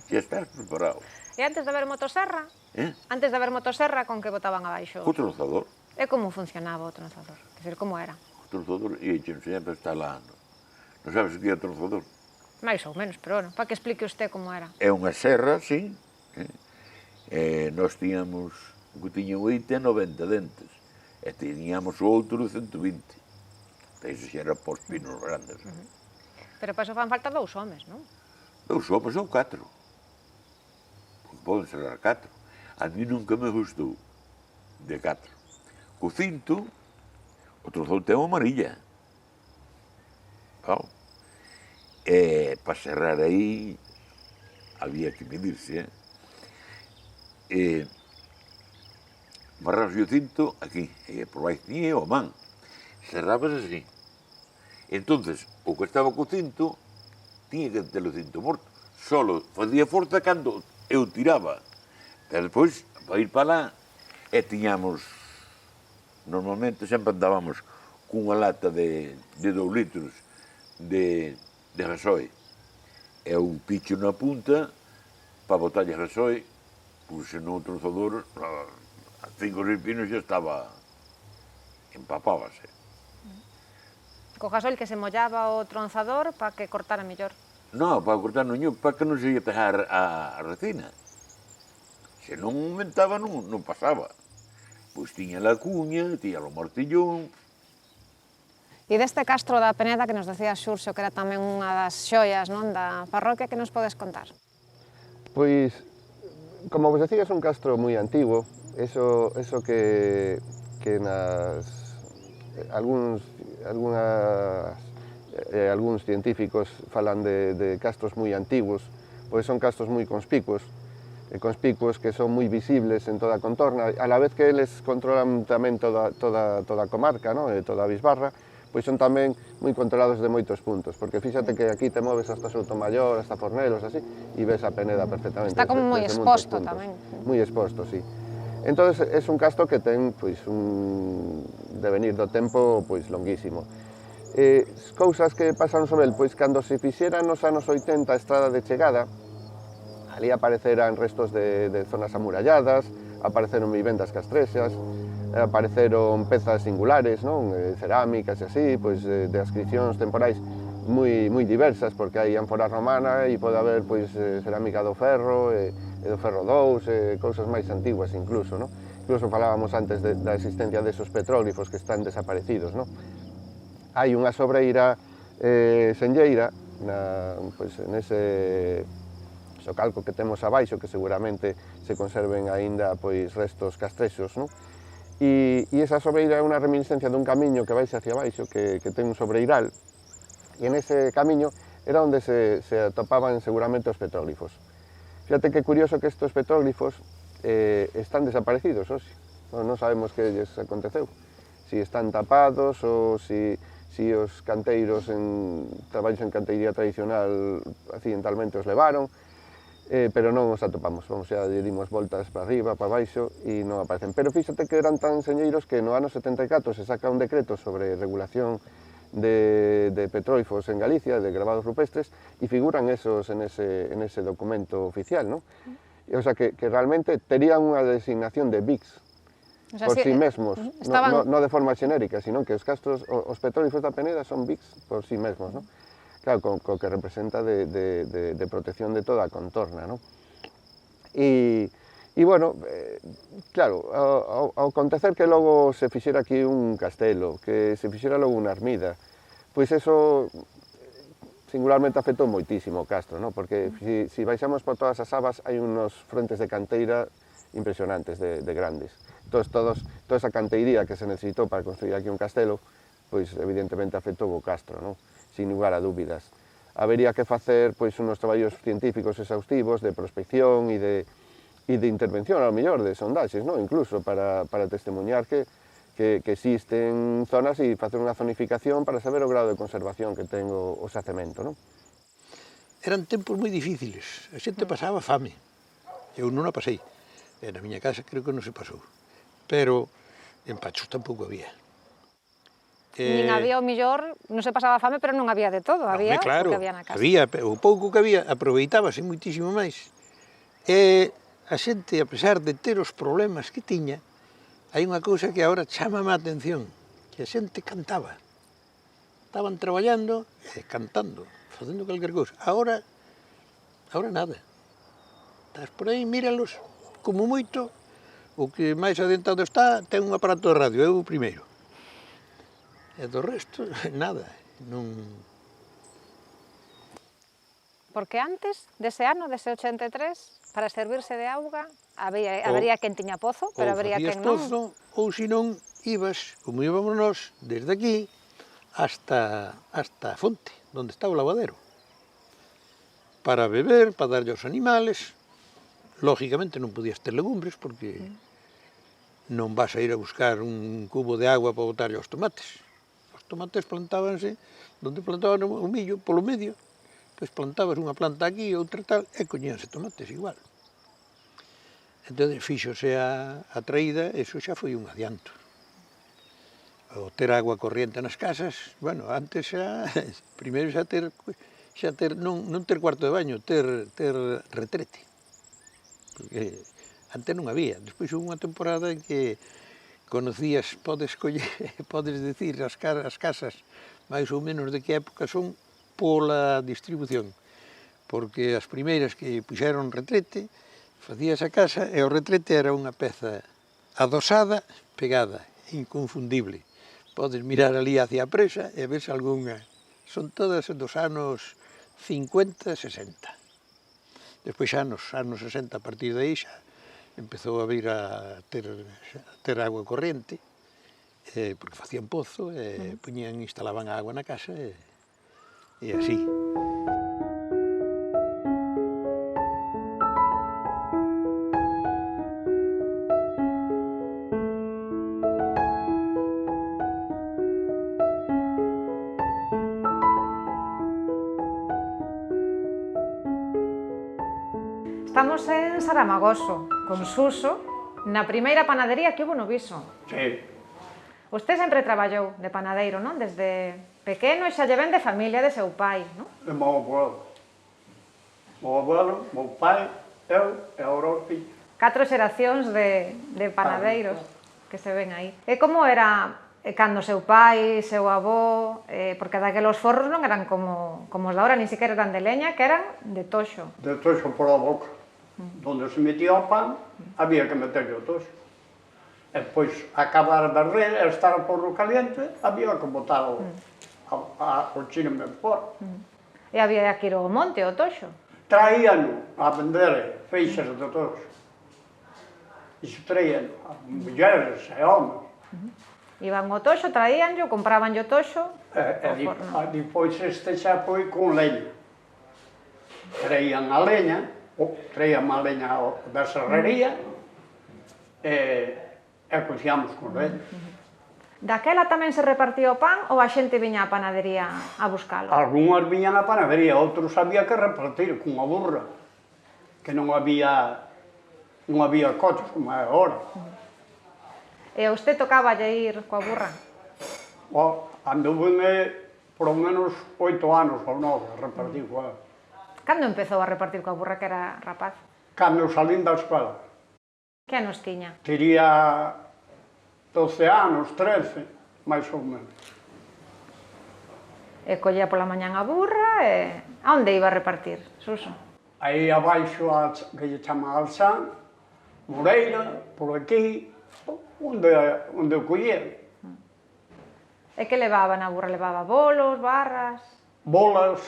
xa estás preparado. E antes de haber motosserra? Eh? Antes de haber motosserra, con que botaban abaixo? O tronzador. E como funcionaba o tronzador? Dicir, como era? O trozador, e che sempre está lá. Non sabes o que é o trozador? Mais ou menos, pero bueno, para que explique usted como era. É unha serra, sí. Nós tiñamos, o que tiña 8 e 90 dentes. E tiñamos o outro de 120. Iso xa era para os pinos grandes. Pero para iso fan falta 2 homes, non? 2 homes ou 4. Poden ser 4. A mí nunca me gustou de 4. O cinto, o trozador ten unha amarilla. Claro. E para serrar aí había que medirse, amarrarse o cinto aquí, e por baixo tiña o man, cerrabas así. Entonces, o que estaba co cinto, tiña que ter o cinto morto, solo facía forza cando eu tiraba, pero depois, para ir para lá, e tiñamos, normalmente sempre andábamos cunha lata de 2 litros de gasoil, e un picho na punta para botarlle gasoil, pois no trozador, a 5 ou 6 pinos xa estaba, empapábase. Co gasoil que se mollaba o tronzador para que cortara mellor. Non, para cortar non, para que non se ia pegar a resina. Se non aumentaba, non pasaba. Pois tiña a cuña, tiña o martillón. E deste Castro da Peneda que nos decía Xurxo, que era tamén unha das xoias, non, da parroquia, que nos podes contar? Pois, como vos decía, é un castro moi antigo, eso que algúns científicos falan de castros moi antigos, pois son castros moi conspicuos que son moi visibles en toda a contorna, a la vez que eles controlan tamén toda a comarca, non? E toda a bisbarra, pois son tamén moi controlados de moitos puntos, porque fíxate que aquí te moves hasta Soutomaior, hasta Fornelos, así, e ves a Peneda perfectamente. Está como moi exposto tamén. Moi exposto, sí. Entón, é un castro que ten pois, un devenir do tempo pois, longuísimo. Cousas que pasaron sobre el, pois, cando se fixera nos anos 80 a estrada de chegada, ali apareceran restos de zonas amuralladas, apareceron vivendas castrexas, apareceron pezas singulares, non? Cerámicas e así, pois, de ascripcións temporais moi diversas, porque hai ánfora romana e pode haber pois, cerámica do ferro, e do ferro 2, cousas máis antiguas incluso, non? Incluso falábamos antes da existencia desos petróglifos que están desaparecidos, non? Hai unha sobreira senlleira, pois, nese socalco que temos abaixo, que seguramente se conserven aínda pois, restos castrexos, non? E esa sobreira é unha reminiscencia dun camiño que vais hacia baixo, que ten un sobreiral, e en ese camiño era onde se atopaban seguramente os petróglifos. Fíjate que curioso que estes petróglifos están desaparecidos hoxe, non sabemos que lles aconteceu, si están tapados ou si os canteiros en traballos en canteiría tradicional accidentalmente os levaron, pero non os atopamos, xa dimos voltas para arriba, para baixo e non aparecen. Pero fíxate que eran tan señeiros que no ano 74 se saca un decreto sobre regulación de petróglifos en Galicia, de gravados rupestres, e figuran esos en ese documento oficial, non? O sea, que realmente terían unha designación de BICs por si mesmos, non de forma xenérica, sino que os castros, os petróglifos da Peneda son BICs por si mesmos, non? Claro, co que representa de protección de toda a contorna, non? E bueno, claro, ao acontecer que logo se fixera aquí un castelo, que se fixera logo unha ermida, pois eso singularmente afectou moitísimo o castro, non? Porque se baixamos por todas as abas hai unos frontes de canteira impresionantes, de grandes. Entón, toda esa canteiría que se necesitou para construir aquí un castelo, pois evidentemente afectou o castro, non? Sin lugar a dúbidas. Habería que facer pois, unos traballos científicos exhaustivos de prospección e de intervención, ao mellor, de sondaxes, non? Incluso para testemunhar que existen zonas e facer unha zonificación para saber o grado de conservación que ten o xacemento, non? Eran tempos moi difíciles, a xente pasaba fame, eu non a pasei, na miña casa creo que non se pasou, pero en Pachos tampouco había. Nin había o millor, non se pasaba fame, pero non había de todo, había claro, o que había na casa. Había, o pouco que había aproveitábase muitísimo máis. E a xente, a pesar de ter os problemas que tiña, hai unha cousa que agora chama a atención, que a xente cantaba. Estaban traballando e cantando, facendo calquer cousa. Agora nada. Estás por aí, míralos, como moito, o que máis adiantado está, ten un aparato de radio, é o primeiro. E do resto, nada. Non... Porque antes dese ano, dese 83, para servirse de auga, habería quen tiña pozo, pero habería quen non. Ou facías pozo, ou senón ibas, como íbamos nós, desde aquí, hasta a fonte, onde está o lavadero. Para beber, para darlle aos animales. Lógicamente non podías ter legumbres, porque non vas a ir a buscar un cubo de agua para botarlle aos tomates. Os tomates plantábanse onde plantaban o millo, polo medio, pois plantabas unha planta aquí, outra tal, e coñíanse tomates igual. Entón, fíxose a traída, eso xa foi un adianto. O ter agua corriente nas casas, bueno, antes xa, primeiro xa ter non ter cuarto de baño, ter retrete. Porque antes non había. Despois houve unha temporada en que conocías, podes decir as casas máis ou menos de que época son pola distribución. Porque as primeiras que puxeron retrete, facías a casa e o retrete era unha peza adosada, pegada, inconfundible. Podes mirar ali hacia a presa e ves algunha. Son todas dos anos 50, 60. Despois xa nos anos 60, a partir de aí, xa empezou a vir a ter agua corriente, porque facían pozo, instalaban a agua na casa, e así. Estamos en Saramagoso, con Suso, na primeira panadería que hubo no Viso. Sí. Usted sempre traballou de panadeiro, non? Desde pequeno e xa lle ven de familia de seu pai, non? De meu abuelo. Meu abuelo, meu pai, eu e agora os fillos. 4 xeracións de panadeiros que se ven aí. E como era cando seu pai, seu avó, porque daquelos forros non eran como os de agora, nin sequera eran de leña, que eran de toxo. De toxo pola boca. Donde se metía o pan, había que meterle o toxo. E depois, acabar de rer, e estar por o caliente, había que botar o chiname por. E había que ir ao monte, o toxo. Traíano a vender feixas de toxo. Iso traían as mulleres e homens. Iban ao toxo, traíanlo, comprabanlle o toxo ao forno. Depois este xa foi con leña. Traían a leña da serrería e cociamos con leña. Daquela tamén se repartía o pan ou a xente viña á panadería a buscalo? Algúnas viñan á panadería, outros había que repartir con a burra, que non había coches como é agora. E a usted tocáballe ir coa burra? Anduve por lo menos 8 anos ou 9 a repartir coa ela. Cando empezou a repartir coa burra que era rapaz? Cando salín da escola. Que anos tiña? Tería 12 anos, 13, máis ou menos. E collía pola mañán a burra e... A onde iba a repartir, Suso? Aí abaixo, que lle chama Alzán, Moreira, por aquí, onde o collía. E que levaba na burra? Levaba bolos, barras? Bolas,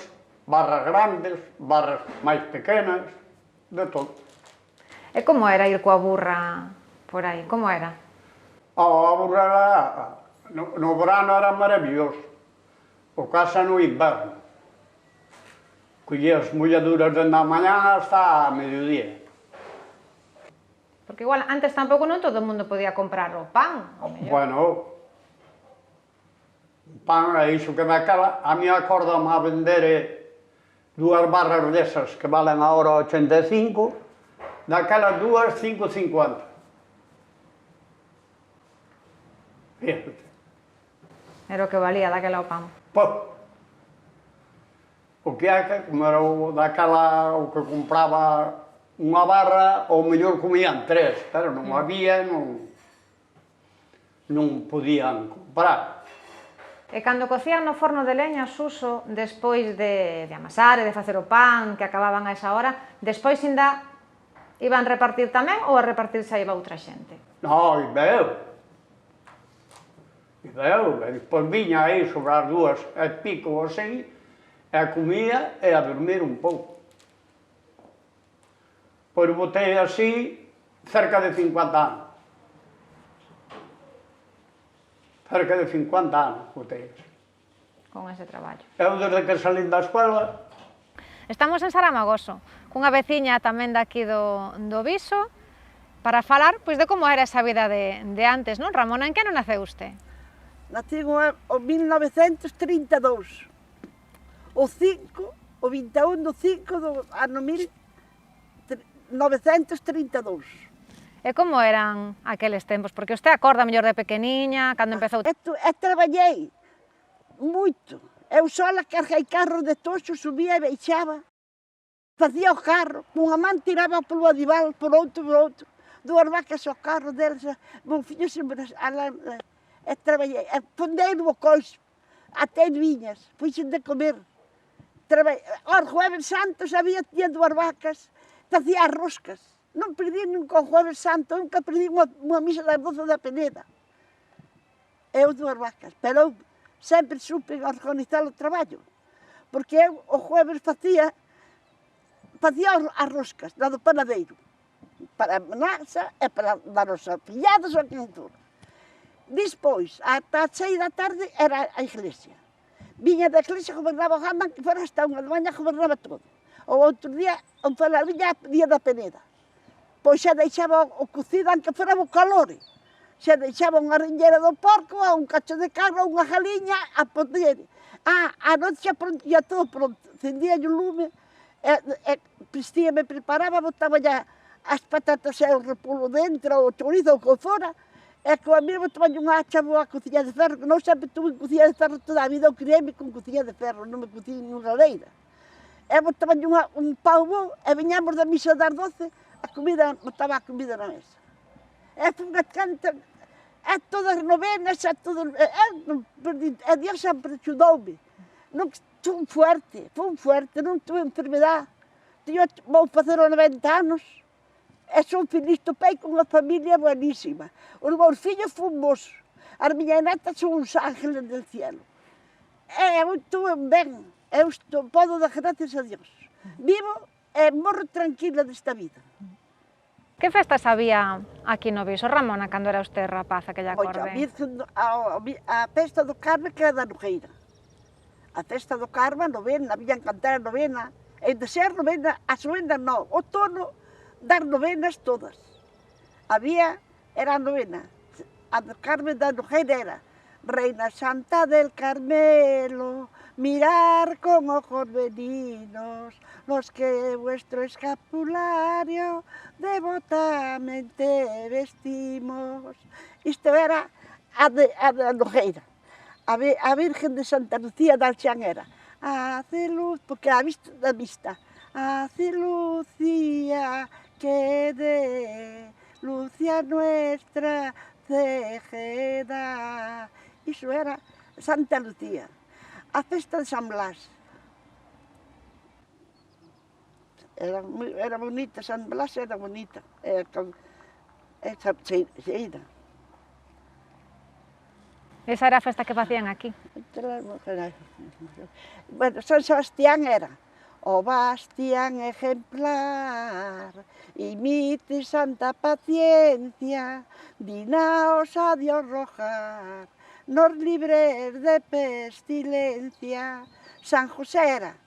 barras grandes, barras máis pequenas, de todo. E como era ir coa burra por aí? Como era? A burra era, no verano era maravilloso, o casa no inverno. Collías molladuras dende a mañá hasta a mediodía. Porque igual, antes tampouco non todo o mundo podía comprar o pan. Bueno, o pan é iso que daquela, a mí acórdame a vender 2 barras desas que valen agora 85, daquelas 2, 5,50. Fíjate. Era o que valía daquela o pan. Pô, o que é que, como era daquela, o que compraba unha barra, ou mellor comían 3, pero non había, non podían comprar. E cando cocían no forno de leña, Suso, despois de amasar e de facer o pan, que acababan a esa hora, despois ainda iban repartir tamén ou a repartirse a iba outra xente? Non, iba eu. Iba eu, e despois viña aí sobre as 2:00 ou así, e comía e a dormir un pouco. Pois botei así cerca de 50 anos. Cerca de 50 anos botei así. Con ese traballo. Eu desde que salín da escola. Estamos en Saramagoso, cunha veciña tamén daqui do Viso, para falar pois, de como era esa vida de antes, non? Ramona, en que ano naceu usted? Nací en 1932. O 21 do 5 do ano 1932. E como eran aqueles tempos? Porque usted acorda mellor de pequeniña, cando empezou... Traballei moito. Eu sola carguei carros de toxo, subía e baixaba. Facía o carro, unha man tiraba polo adival, por outro. 2 vacas ao carro deles. Meu fillo sempre... Traballei. Pondei no coixo, até viñas, puxen de comer. Os Jueves Santos tiña 2 vacas, facía as roscas. Non perdi nunca o Jueves Santo, nunca perdi unha misa das 12 da Peneda. Eu 2 vacas, pero eu sempre supe organizar o traballo, porque eu o Jueves facía as roscas, da do panadeiro, para a masa e para dar os afillados ao quintura. Despois, ata as 6 da tarde, era a iglesia. Viña da iglesia, gobernaba o Handan, que fora hasta unha de mañá, gobernaba todo. O outro día, o Faladilla, día da Peneda. Pois xa deixaba o cocido, aunque fora o calor. Xa deixaba unha ringueira do porco, un cacho de carne, unha galiña, a poder. A noite xa pronto, ya todo pronto. Cendía o lume, vestia, me preparaba, botaba ya as patatas e o repolo dentro, o chorizo, o que fora, e que a mí botaba unha hacha boa cociña de ferro, que non sempre tuve cociña de ferro toda a vida, eu criei-me con cociña de ferro, non me cociña nunha leira. E botaba un pau bo, e viñamos da misa das 12, botaba a comida na mesa. E foi unha canta, todas as novenas, e Dios sempre axudoume. Foi fuerte, non tuve enfermedade. Vou facer os 90 anos, e son feliz, topei con unha familia buenísima. Os meus fillos fun bons, as miñas netas son uns ángeles del cielo. E eu estuve ben, eu podo dar gracias a Dios. Vivo e morro tranquila desta vida. Que festas había aquí no Viso, Ramona, cando era usted rapaza, que lle acorde? A festa do Carme, que era da Nogueira. A festa do Carme, a novena, habían cantar a novena, e de ser novena, as novenas non, o tono das novenas todas. Era a novena, a do Carme da Nogueira era Reina Santa del Carmelo, mirar con ojos veninos los que vuestro escapulario devotamente vestimos. Isto era a de Nogueira. A Virgen de Santa Lucía da Alxán era hace luz, porque a vista, hace Lucía que de Lucia nuestra cejeda. Iso era Santa Lucía. A festa de San Blas. Era bonita, San Blas era bonita. Cheira. Esa era a festa que facían aquí? Bueno, San Sebastián era o bastián ejemplar, imite santa paciencia, dinaos a Dios rojar, nos libres de pestilencia. San José era,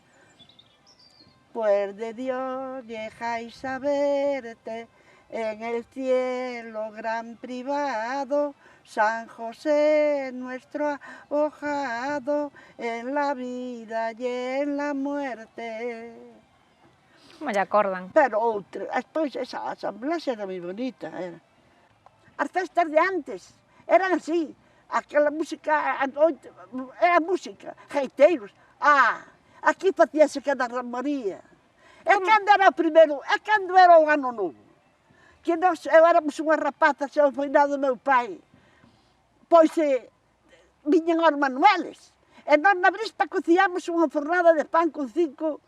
pues de Dios dejáis a verte en el cielo gran privado, San José nuestro abogado en la vida y en la muerte. Como lle acordan? Pero outra, despois esa San Blas era moi bonita. As festas de antes eran así, aquela música, era música, gaiteiros. Aquí facíase cada romaría. E cando era o primeiro, e cando era o ano novo, que nós éramos unhas rapazas, eu foi nada do meu pai, pois viñan os manueles. E nós na Brispa cociamos unha fornada de pan con cinco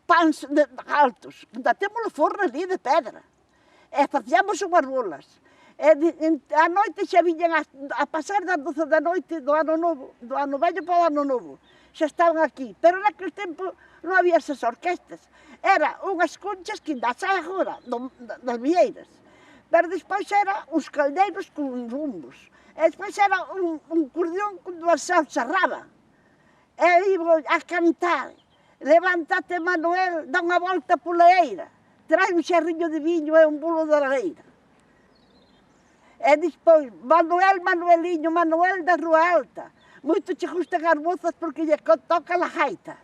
pans altos. Ainda temos o forno ali de pedra. E facíamos unhas bolas. E a noite xa viñan a pasar das 12 da noite do ano novo, do ano vello para o ano novo. Xa estaban aquí. Pero naquele tempo non había esas orquestas. Era unhas conchas que ainda sai agora, das vieiras. Pero despois era uns caldeiros con rumbos. E despois era un cordión con dúas salsas raba. E iba a cantar. Levántate, Manuel, dá unha volta pola eira. Trae un xerriño de viño e un bolo de lareira. E despois, Manuel, Manueliño, Manuel da Rúa Alta. Moito che gustan as mozas porque lle toca a gaita.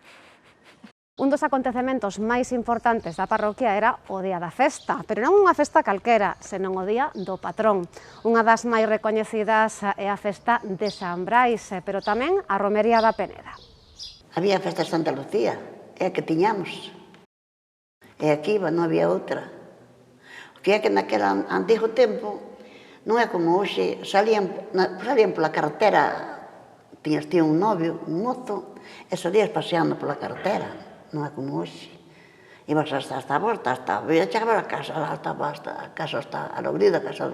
Un dos acontecementos máis importantes da parroquia era o día da festa, pero non unha festa calquera, senón o día do patrón. Unha das máis recoñecidas é a festa de San Brais, pero tamén a romería da Peneda. Había a festa de Santa Lucía, é a que tiñamos. E aquí non había outra. O que é que naquele antigo tempo non é como hoxe, salían pola carretera, tiñas un novio, un mozo, e salías paseando pola carretera. Non é como hoxe. Ibas hasta a volta, chegabas a casa, a casa hasta a Lourida, a casa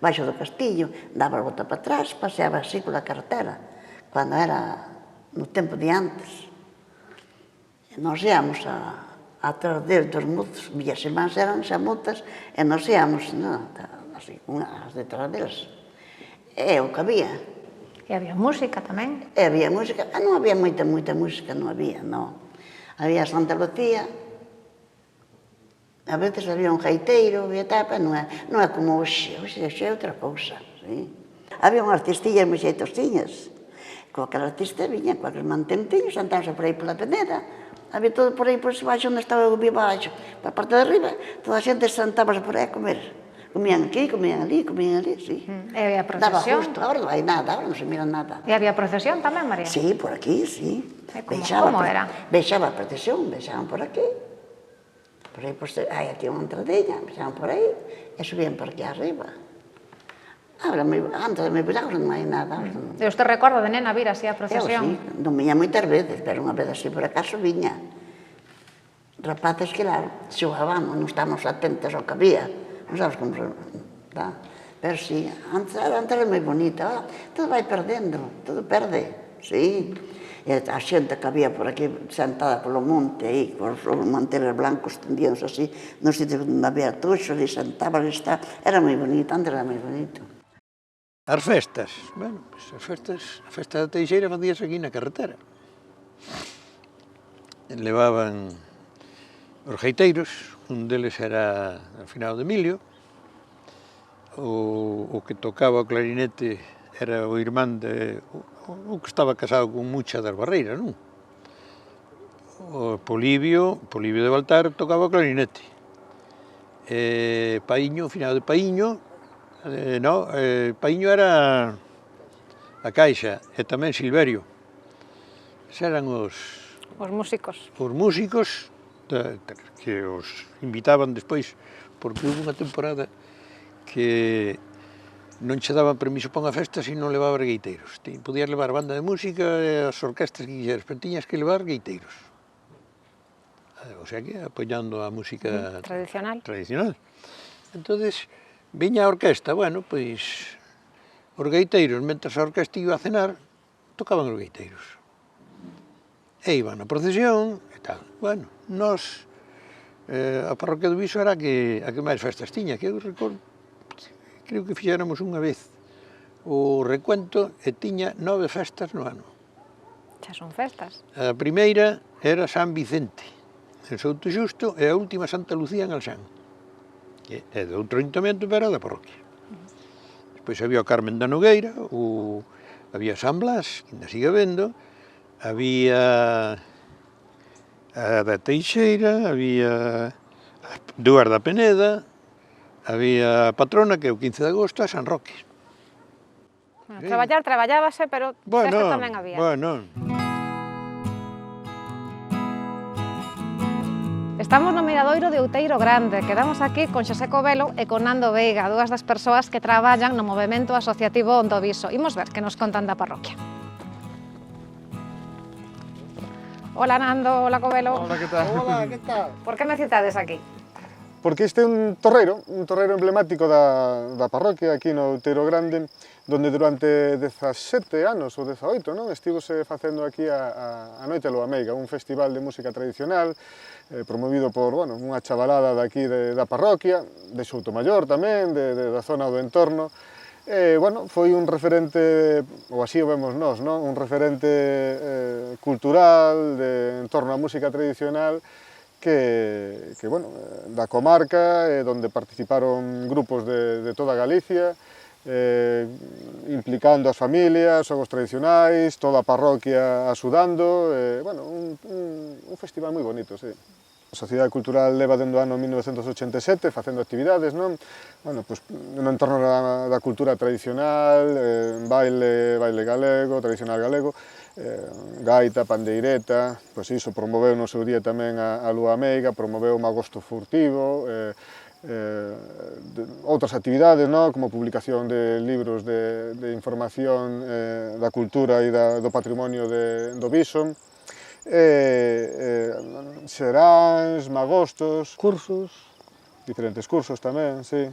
baixo do castillo, daba a volta para atrás, paseaba así pola carretera, cando era no tempo de antes. Nós íamos atrás dos mozos, millas irmáns eran xa motas, e nós íamos así, unhas detrás deles. É o que había. E había música tamén. E había música, non había moita música, non había, non. Había Santa Lucía, a veces había un gaiteiro, había tapa, non é como hoxe é outra cousa, sí. Había unhas cestillas moi xeitosiñas, con aquela cesta viña, con aqueles mantentillos, andábase por aí pola Peneda, había todo por aí por baixo, onde estaba o vivo baixo, para a parte de arriba, toda a xente sentábase por aí a comer. Comían aquí, comían ali, sí. E había procesión? Daba justo, agora non hai nada, agora non se mira nada. E había procesión tamén, María? Sí, por aquí, sí. Como era? Vexaba a procesión, vexaban por aquí. Por aí, hai aquí unha entradella, vexaban por aí, e subían por aquí arriba. Antes de me virar non hai nada. E usted recorda de nena vir así a procesión? Eu sí, non viña moitas veces, pero unha vez así por acaso viña. Rapaces que lá xogábamos, non estábamos atentos ao que había. Non sabes como se... Pero sí, antes era moi bonita, todo vai perdendo, todo perde, sí. E a xente que había por aquí sentada polo monte aí, con os manteles blancos tendíanse así, nos sitios onde había toxos, e sentaban, era moi bonito, antes era moi bonito. As festas, bueno, as festas, a festa da Teixeira facíase aquí na carretera. Levaban os geiteiros, un deles era ao final de Emilio, o que tocaba o clarinete era o irmán o que estaba casado con Mucha das Barreiras, non? O Polibio de Baltar tocaba o clarinete. Paíño, o final de Paíño, Paíño era a caixa, e tamén Silverio. Eses eran os músicos. Os músicos que os invitaban despois, porque houve unha temporada que non che daban permiso para unha festa se non levaba gueiteiros. Podías levar banda de música e as orquestas que quixeras, pero tiñas que levar gueiteiros. O sea que apoiando a música tradicional. Entonces, viña a orquesta, bueno, pois os gueiteiros, mentre a orquesta iba a cenar, tocaban os gueiteiros. E iban na procesión e tal. Bueno, nós, a parroquia do Viso era a que máis festas tiña, que eu recordo, creo que fixéramos unha vez o recuento e tiña 9 festas no ano. Xa son festas. A primeira era San Vicente, en Souto Xusto, e a última Santa Lucía en Alxán, que é de outro ayuntamento, pero da parroquia. Despois había o Carmen da Nogueira, había San Blas, que ainda sigue vendo, había a da Teixeira, había dúas da Peneda, había a patrona, que é o 15 de agosto, a San Roque. Traballábase, pero festa tamén había. Bueno. E Estamos no Miradoiro de Outeiro Grande. Quedamos aquí con Xosé Covelo e con Nando Veiga, dúas das persoas que traballan no movemento asociativo do Viso. Imos ver que nos contan da parroquia. Hola Nando, hola Covelo. Hola, que tal? Hola, que tal? Por que me citades aquí? Porque este é un torreiro emblemático da parroquia aquí no Outeiro Grande, donde durante 17 anos ou 18, non, estivose facendo aquí a Noite Lúa Meiga, un festival de música tradicional promovido por unha chavalada daqui da parroquia, de Soutomaior tamén, da zona do entorno. Foi un referente, ou así o vemos nós, non? Un referente cultural en torno á música tradicional da comarca, donde participaron grupos de toda Galicia, implicando as familias, xogos tradicionais, toda a parroquia axudando, un festival moi bonito, sí. A Sociedade Cultural leva dende o ano 1987 facendo actividades, non? No entorno da cultura tradicional, baile galego, tradicional galego, gaita, pandeireta, pois iso, promoveu no seu día tamén a Lúa Meiga, promoveu o Magosto Furtivo, outras actividades, non? Como publicación de libros de información da cultura e do patrimonio do Viso, xeráns, magostos, cursos, diferentes cursos tamén, sí.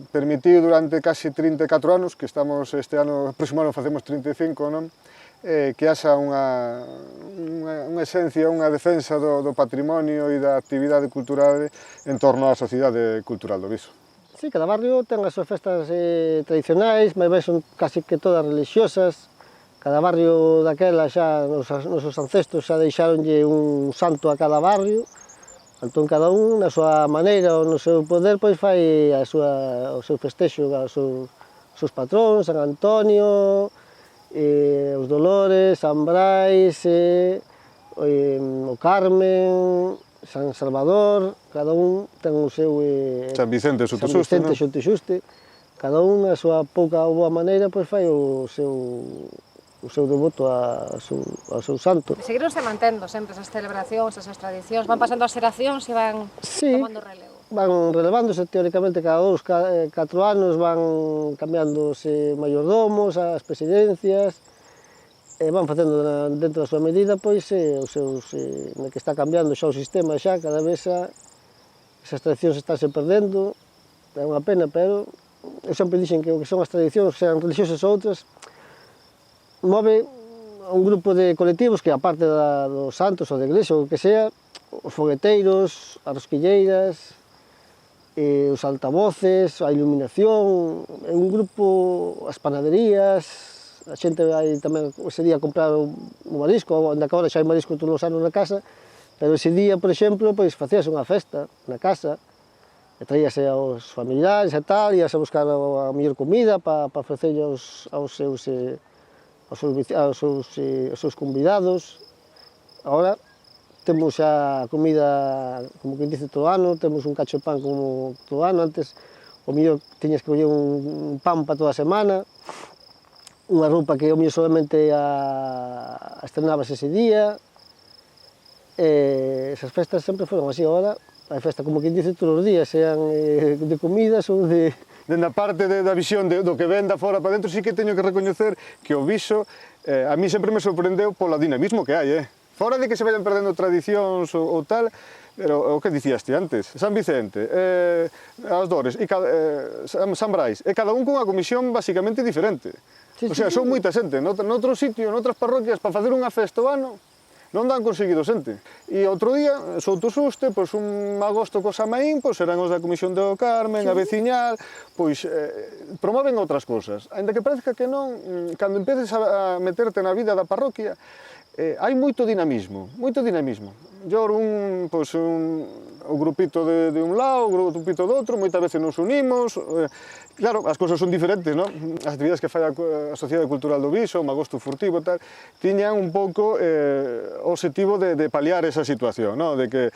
Permitiu durante casi 34 anos, que estamos este ano, próximo ano facemos 35, non? Que haxa unha esencia, unha defensa do patrimonio e da actividade cultural en torno á Sociedade Cultural do Viso. Sí, cada barrio ten as súas festas tradicionais, mas son casi que todas religiosas. Cada barrio daquela xa, nosos ancestros xa deixaronlle un santo a cada barrio, entón cada un, na súa maneira ou no seu poder, pois fai o seu festexo aos seus patróns, San Antonio, os Dolores, San Brais, o Carmen, San Salvador, cada un ten o seu... San Vicente Xunte Xuste, cada un, a súa pouca ou boa maneira, pois fai o seu devoto ao seu santo. Seguironse mantendo sempre esas celebracións, esas tradicións, van pasando as xeracións e van tomando relevo. Van relevándose teóricamente cada 2, 4 anos, van cambiándose mayordomos, as presidencias, e van facendo dentro da súa medida, pois, os seus, na que está cambiando xa o sistema xa, cada vez esas tradicións estánse perdendo, é unha pena, pero eu sempre dixen que o que son as tradicións, sean religiosas ou outras, move un grupo de colectivos que, aparte dos santos ou da iglesia, ou o que sea, os fogueteiros, as rosquilleiras, os altavoces, a iluminación, é un grupo, as panaderías, a xente vai tamén ese día a comprar o marisco, onde agora xa hai marisco todos os anos na casa, pero ese día, por exemplo, pois facíase unha festa na casa, e traíase aos familiares e tal, íase a buscar a mellor comida para ofrecerlle aos seus convidados. Agora temos xa comida, como que dice, todo ano, temos un cacho de pan como todo ano. Antes, o mellor, tiñas que coller un pan para toda a semana, unha roupa que o mellor solamente a estrenabas ese día. Esas festas sempre foron así. Agora, a festa, como que dice, todos os días, sean de comidas ou de... Dende a parte da visión do que ven da fora para dentro, sí que teño que recoñecer que o Viso a mí sempre me sorprendeu polo dinamismo que hai, Fora de que se vayan perdendo tradicións ou tal, pero o que dicíaste antes, San Vicente, as Dores, San Brais, e cada un cunha comisión basicamente diferente. O sea, son moita xente, noutro sitio, noutras parroquias, para facer unha festa o ano, non dan conseguido xente. E outro día, Soutosuste, pois un agosto co Samaín, pois serán os da Comisión do Carmen, a veciñal, pois promoven outras cousas. Ainda que parezca que non, cando empeces a meterte na vida da parroquia, hai moito dinamismo, moito dinamismo. o grupito de un lado, o grupito do outro, moitas veces nos unimos, claro, as cousas son diferentes, non? As actividades que fai a Sociedade Cultural do Viso, o Magosto Furtivo, tal, tiñan un pouco o objetivo de paliar esa situación, non? De que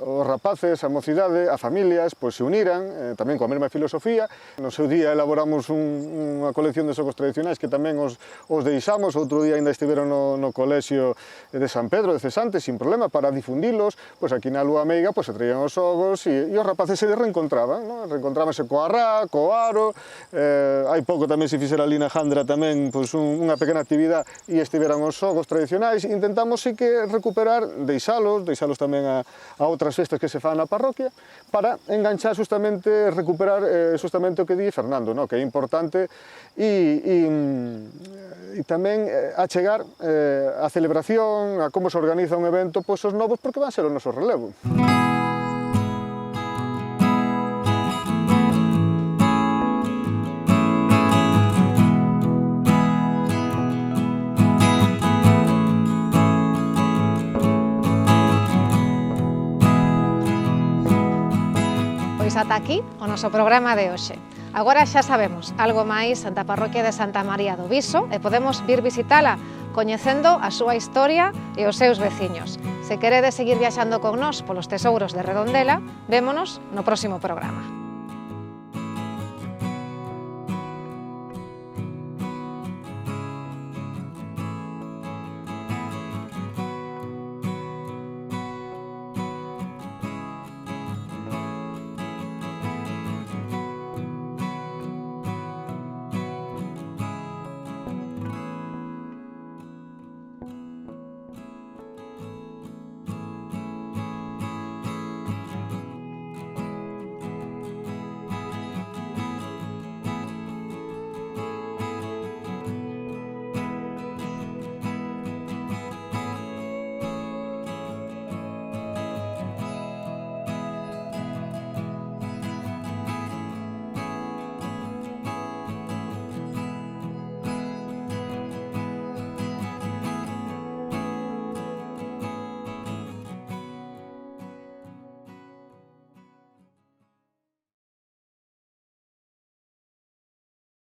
os rapaces, a mocidade, as familias, se uniran, tamén coa mesma filosofía. No seu día elaboramos unha colección de xogos tradicionais que tamén os deixamos, outro día ainda estiveron no colexio de San Pedro de Cesante, sin problema, para difundilos, aquí na Lúa Meiga se traían os xogos e os rapaces se reencontraban, reencontrábanse coa Arrá, co Aro, hai pouco tamén se fixera ali na Jandra tamén unha pequena actividade e estiveran os xogos tradicionais. Intentamos sí que recuperar, deixalos tamén a outras festas que se fan na parroquia, para enganchar justamente, recuperar justamente o que di Fernando, que é importante e tamén achegar a celebración, a como se organiza un evento, os novos, porque van ser o noso relevo. Pois ata aquí o noso programa de hoxe. Agora xa sabemos algo máis da parroquia de Santa María do Viso e podemos vir visitala coñecendo a súa historia e os seus veciños. Se queredes seguir viaxando con nós polos tesouros de Redondela, vémonos no próximo programa.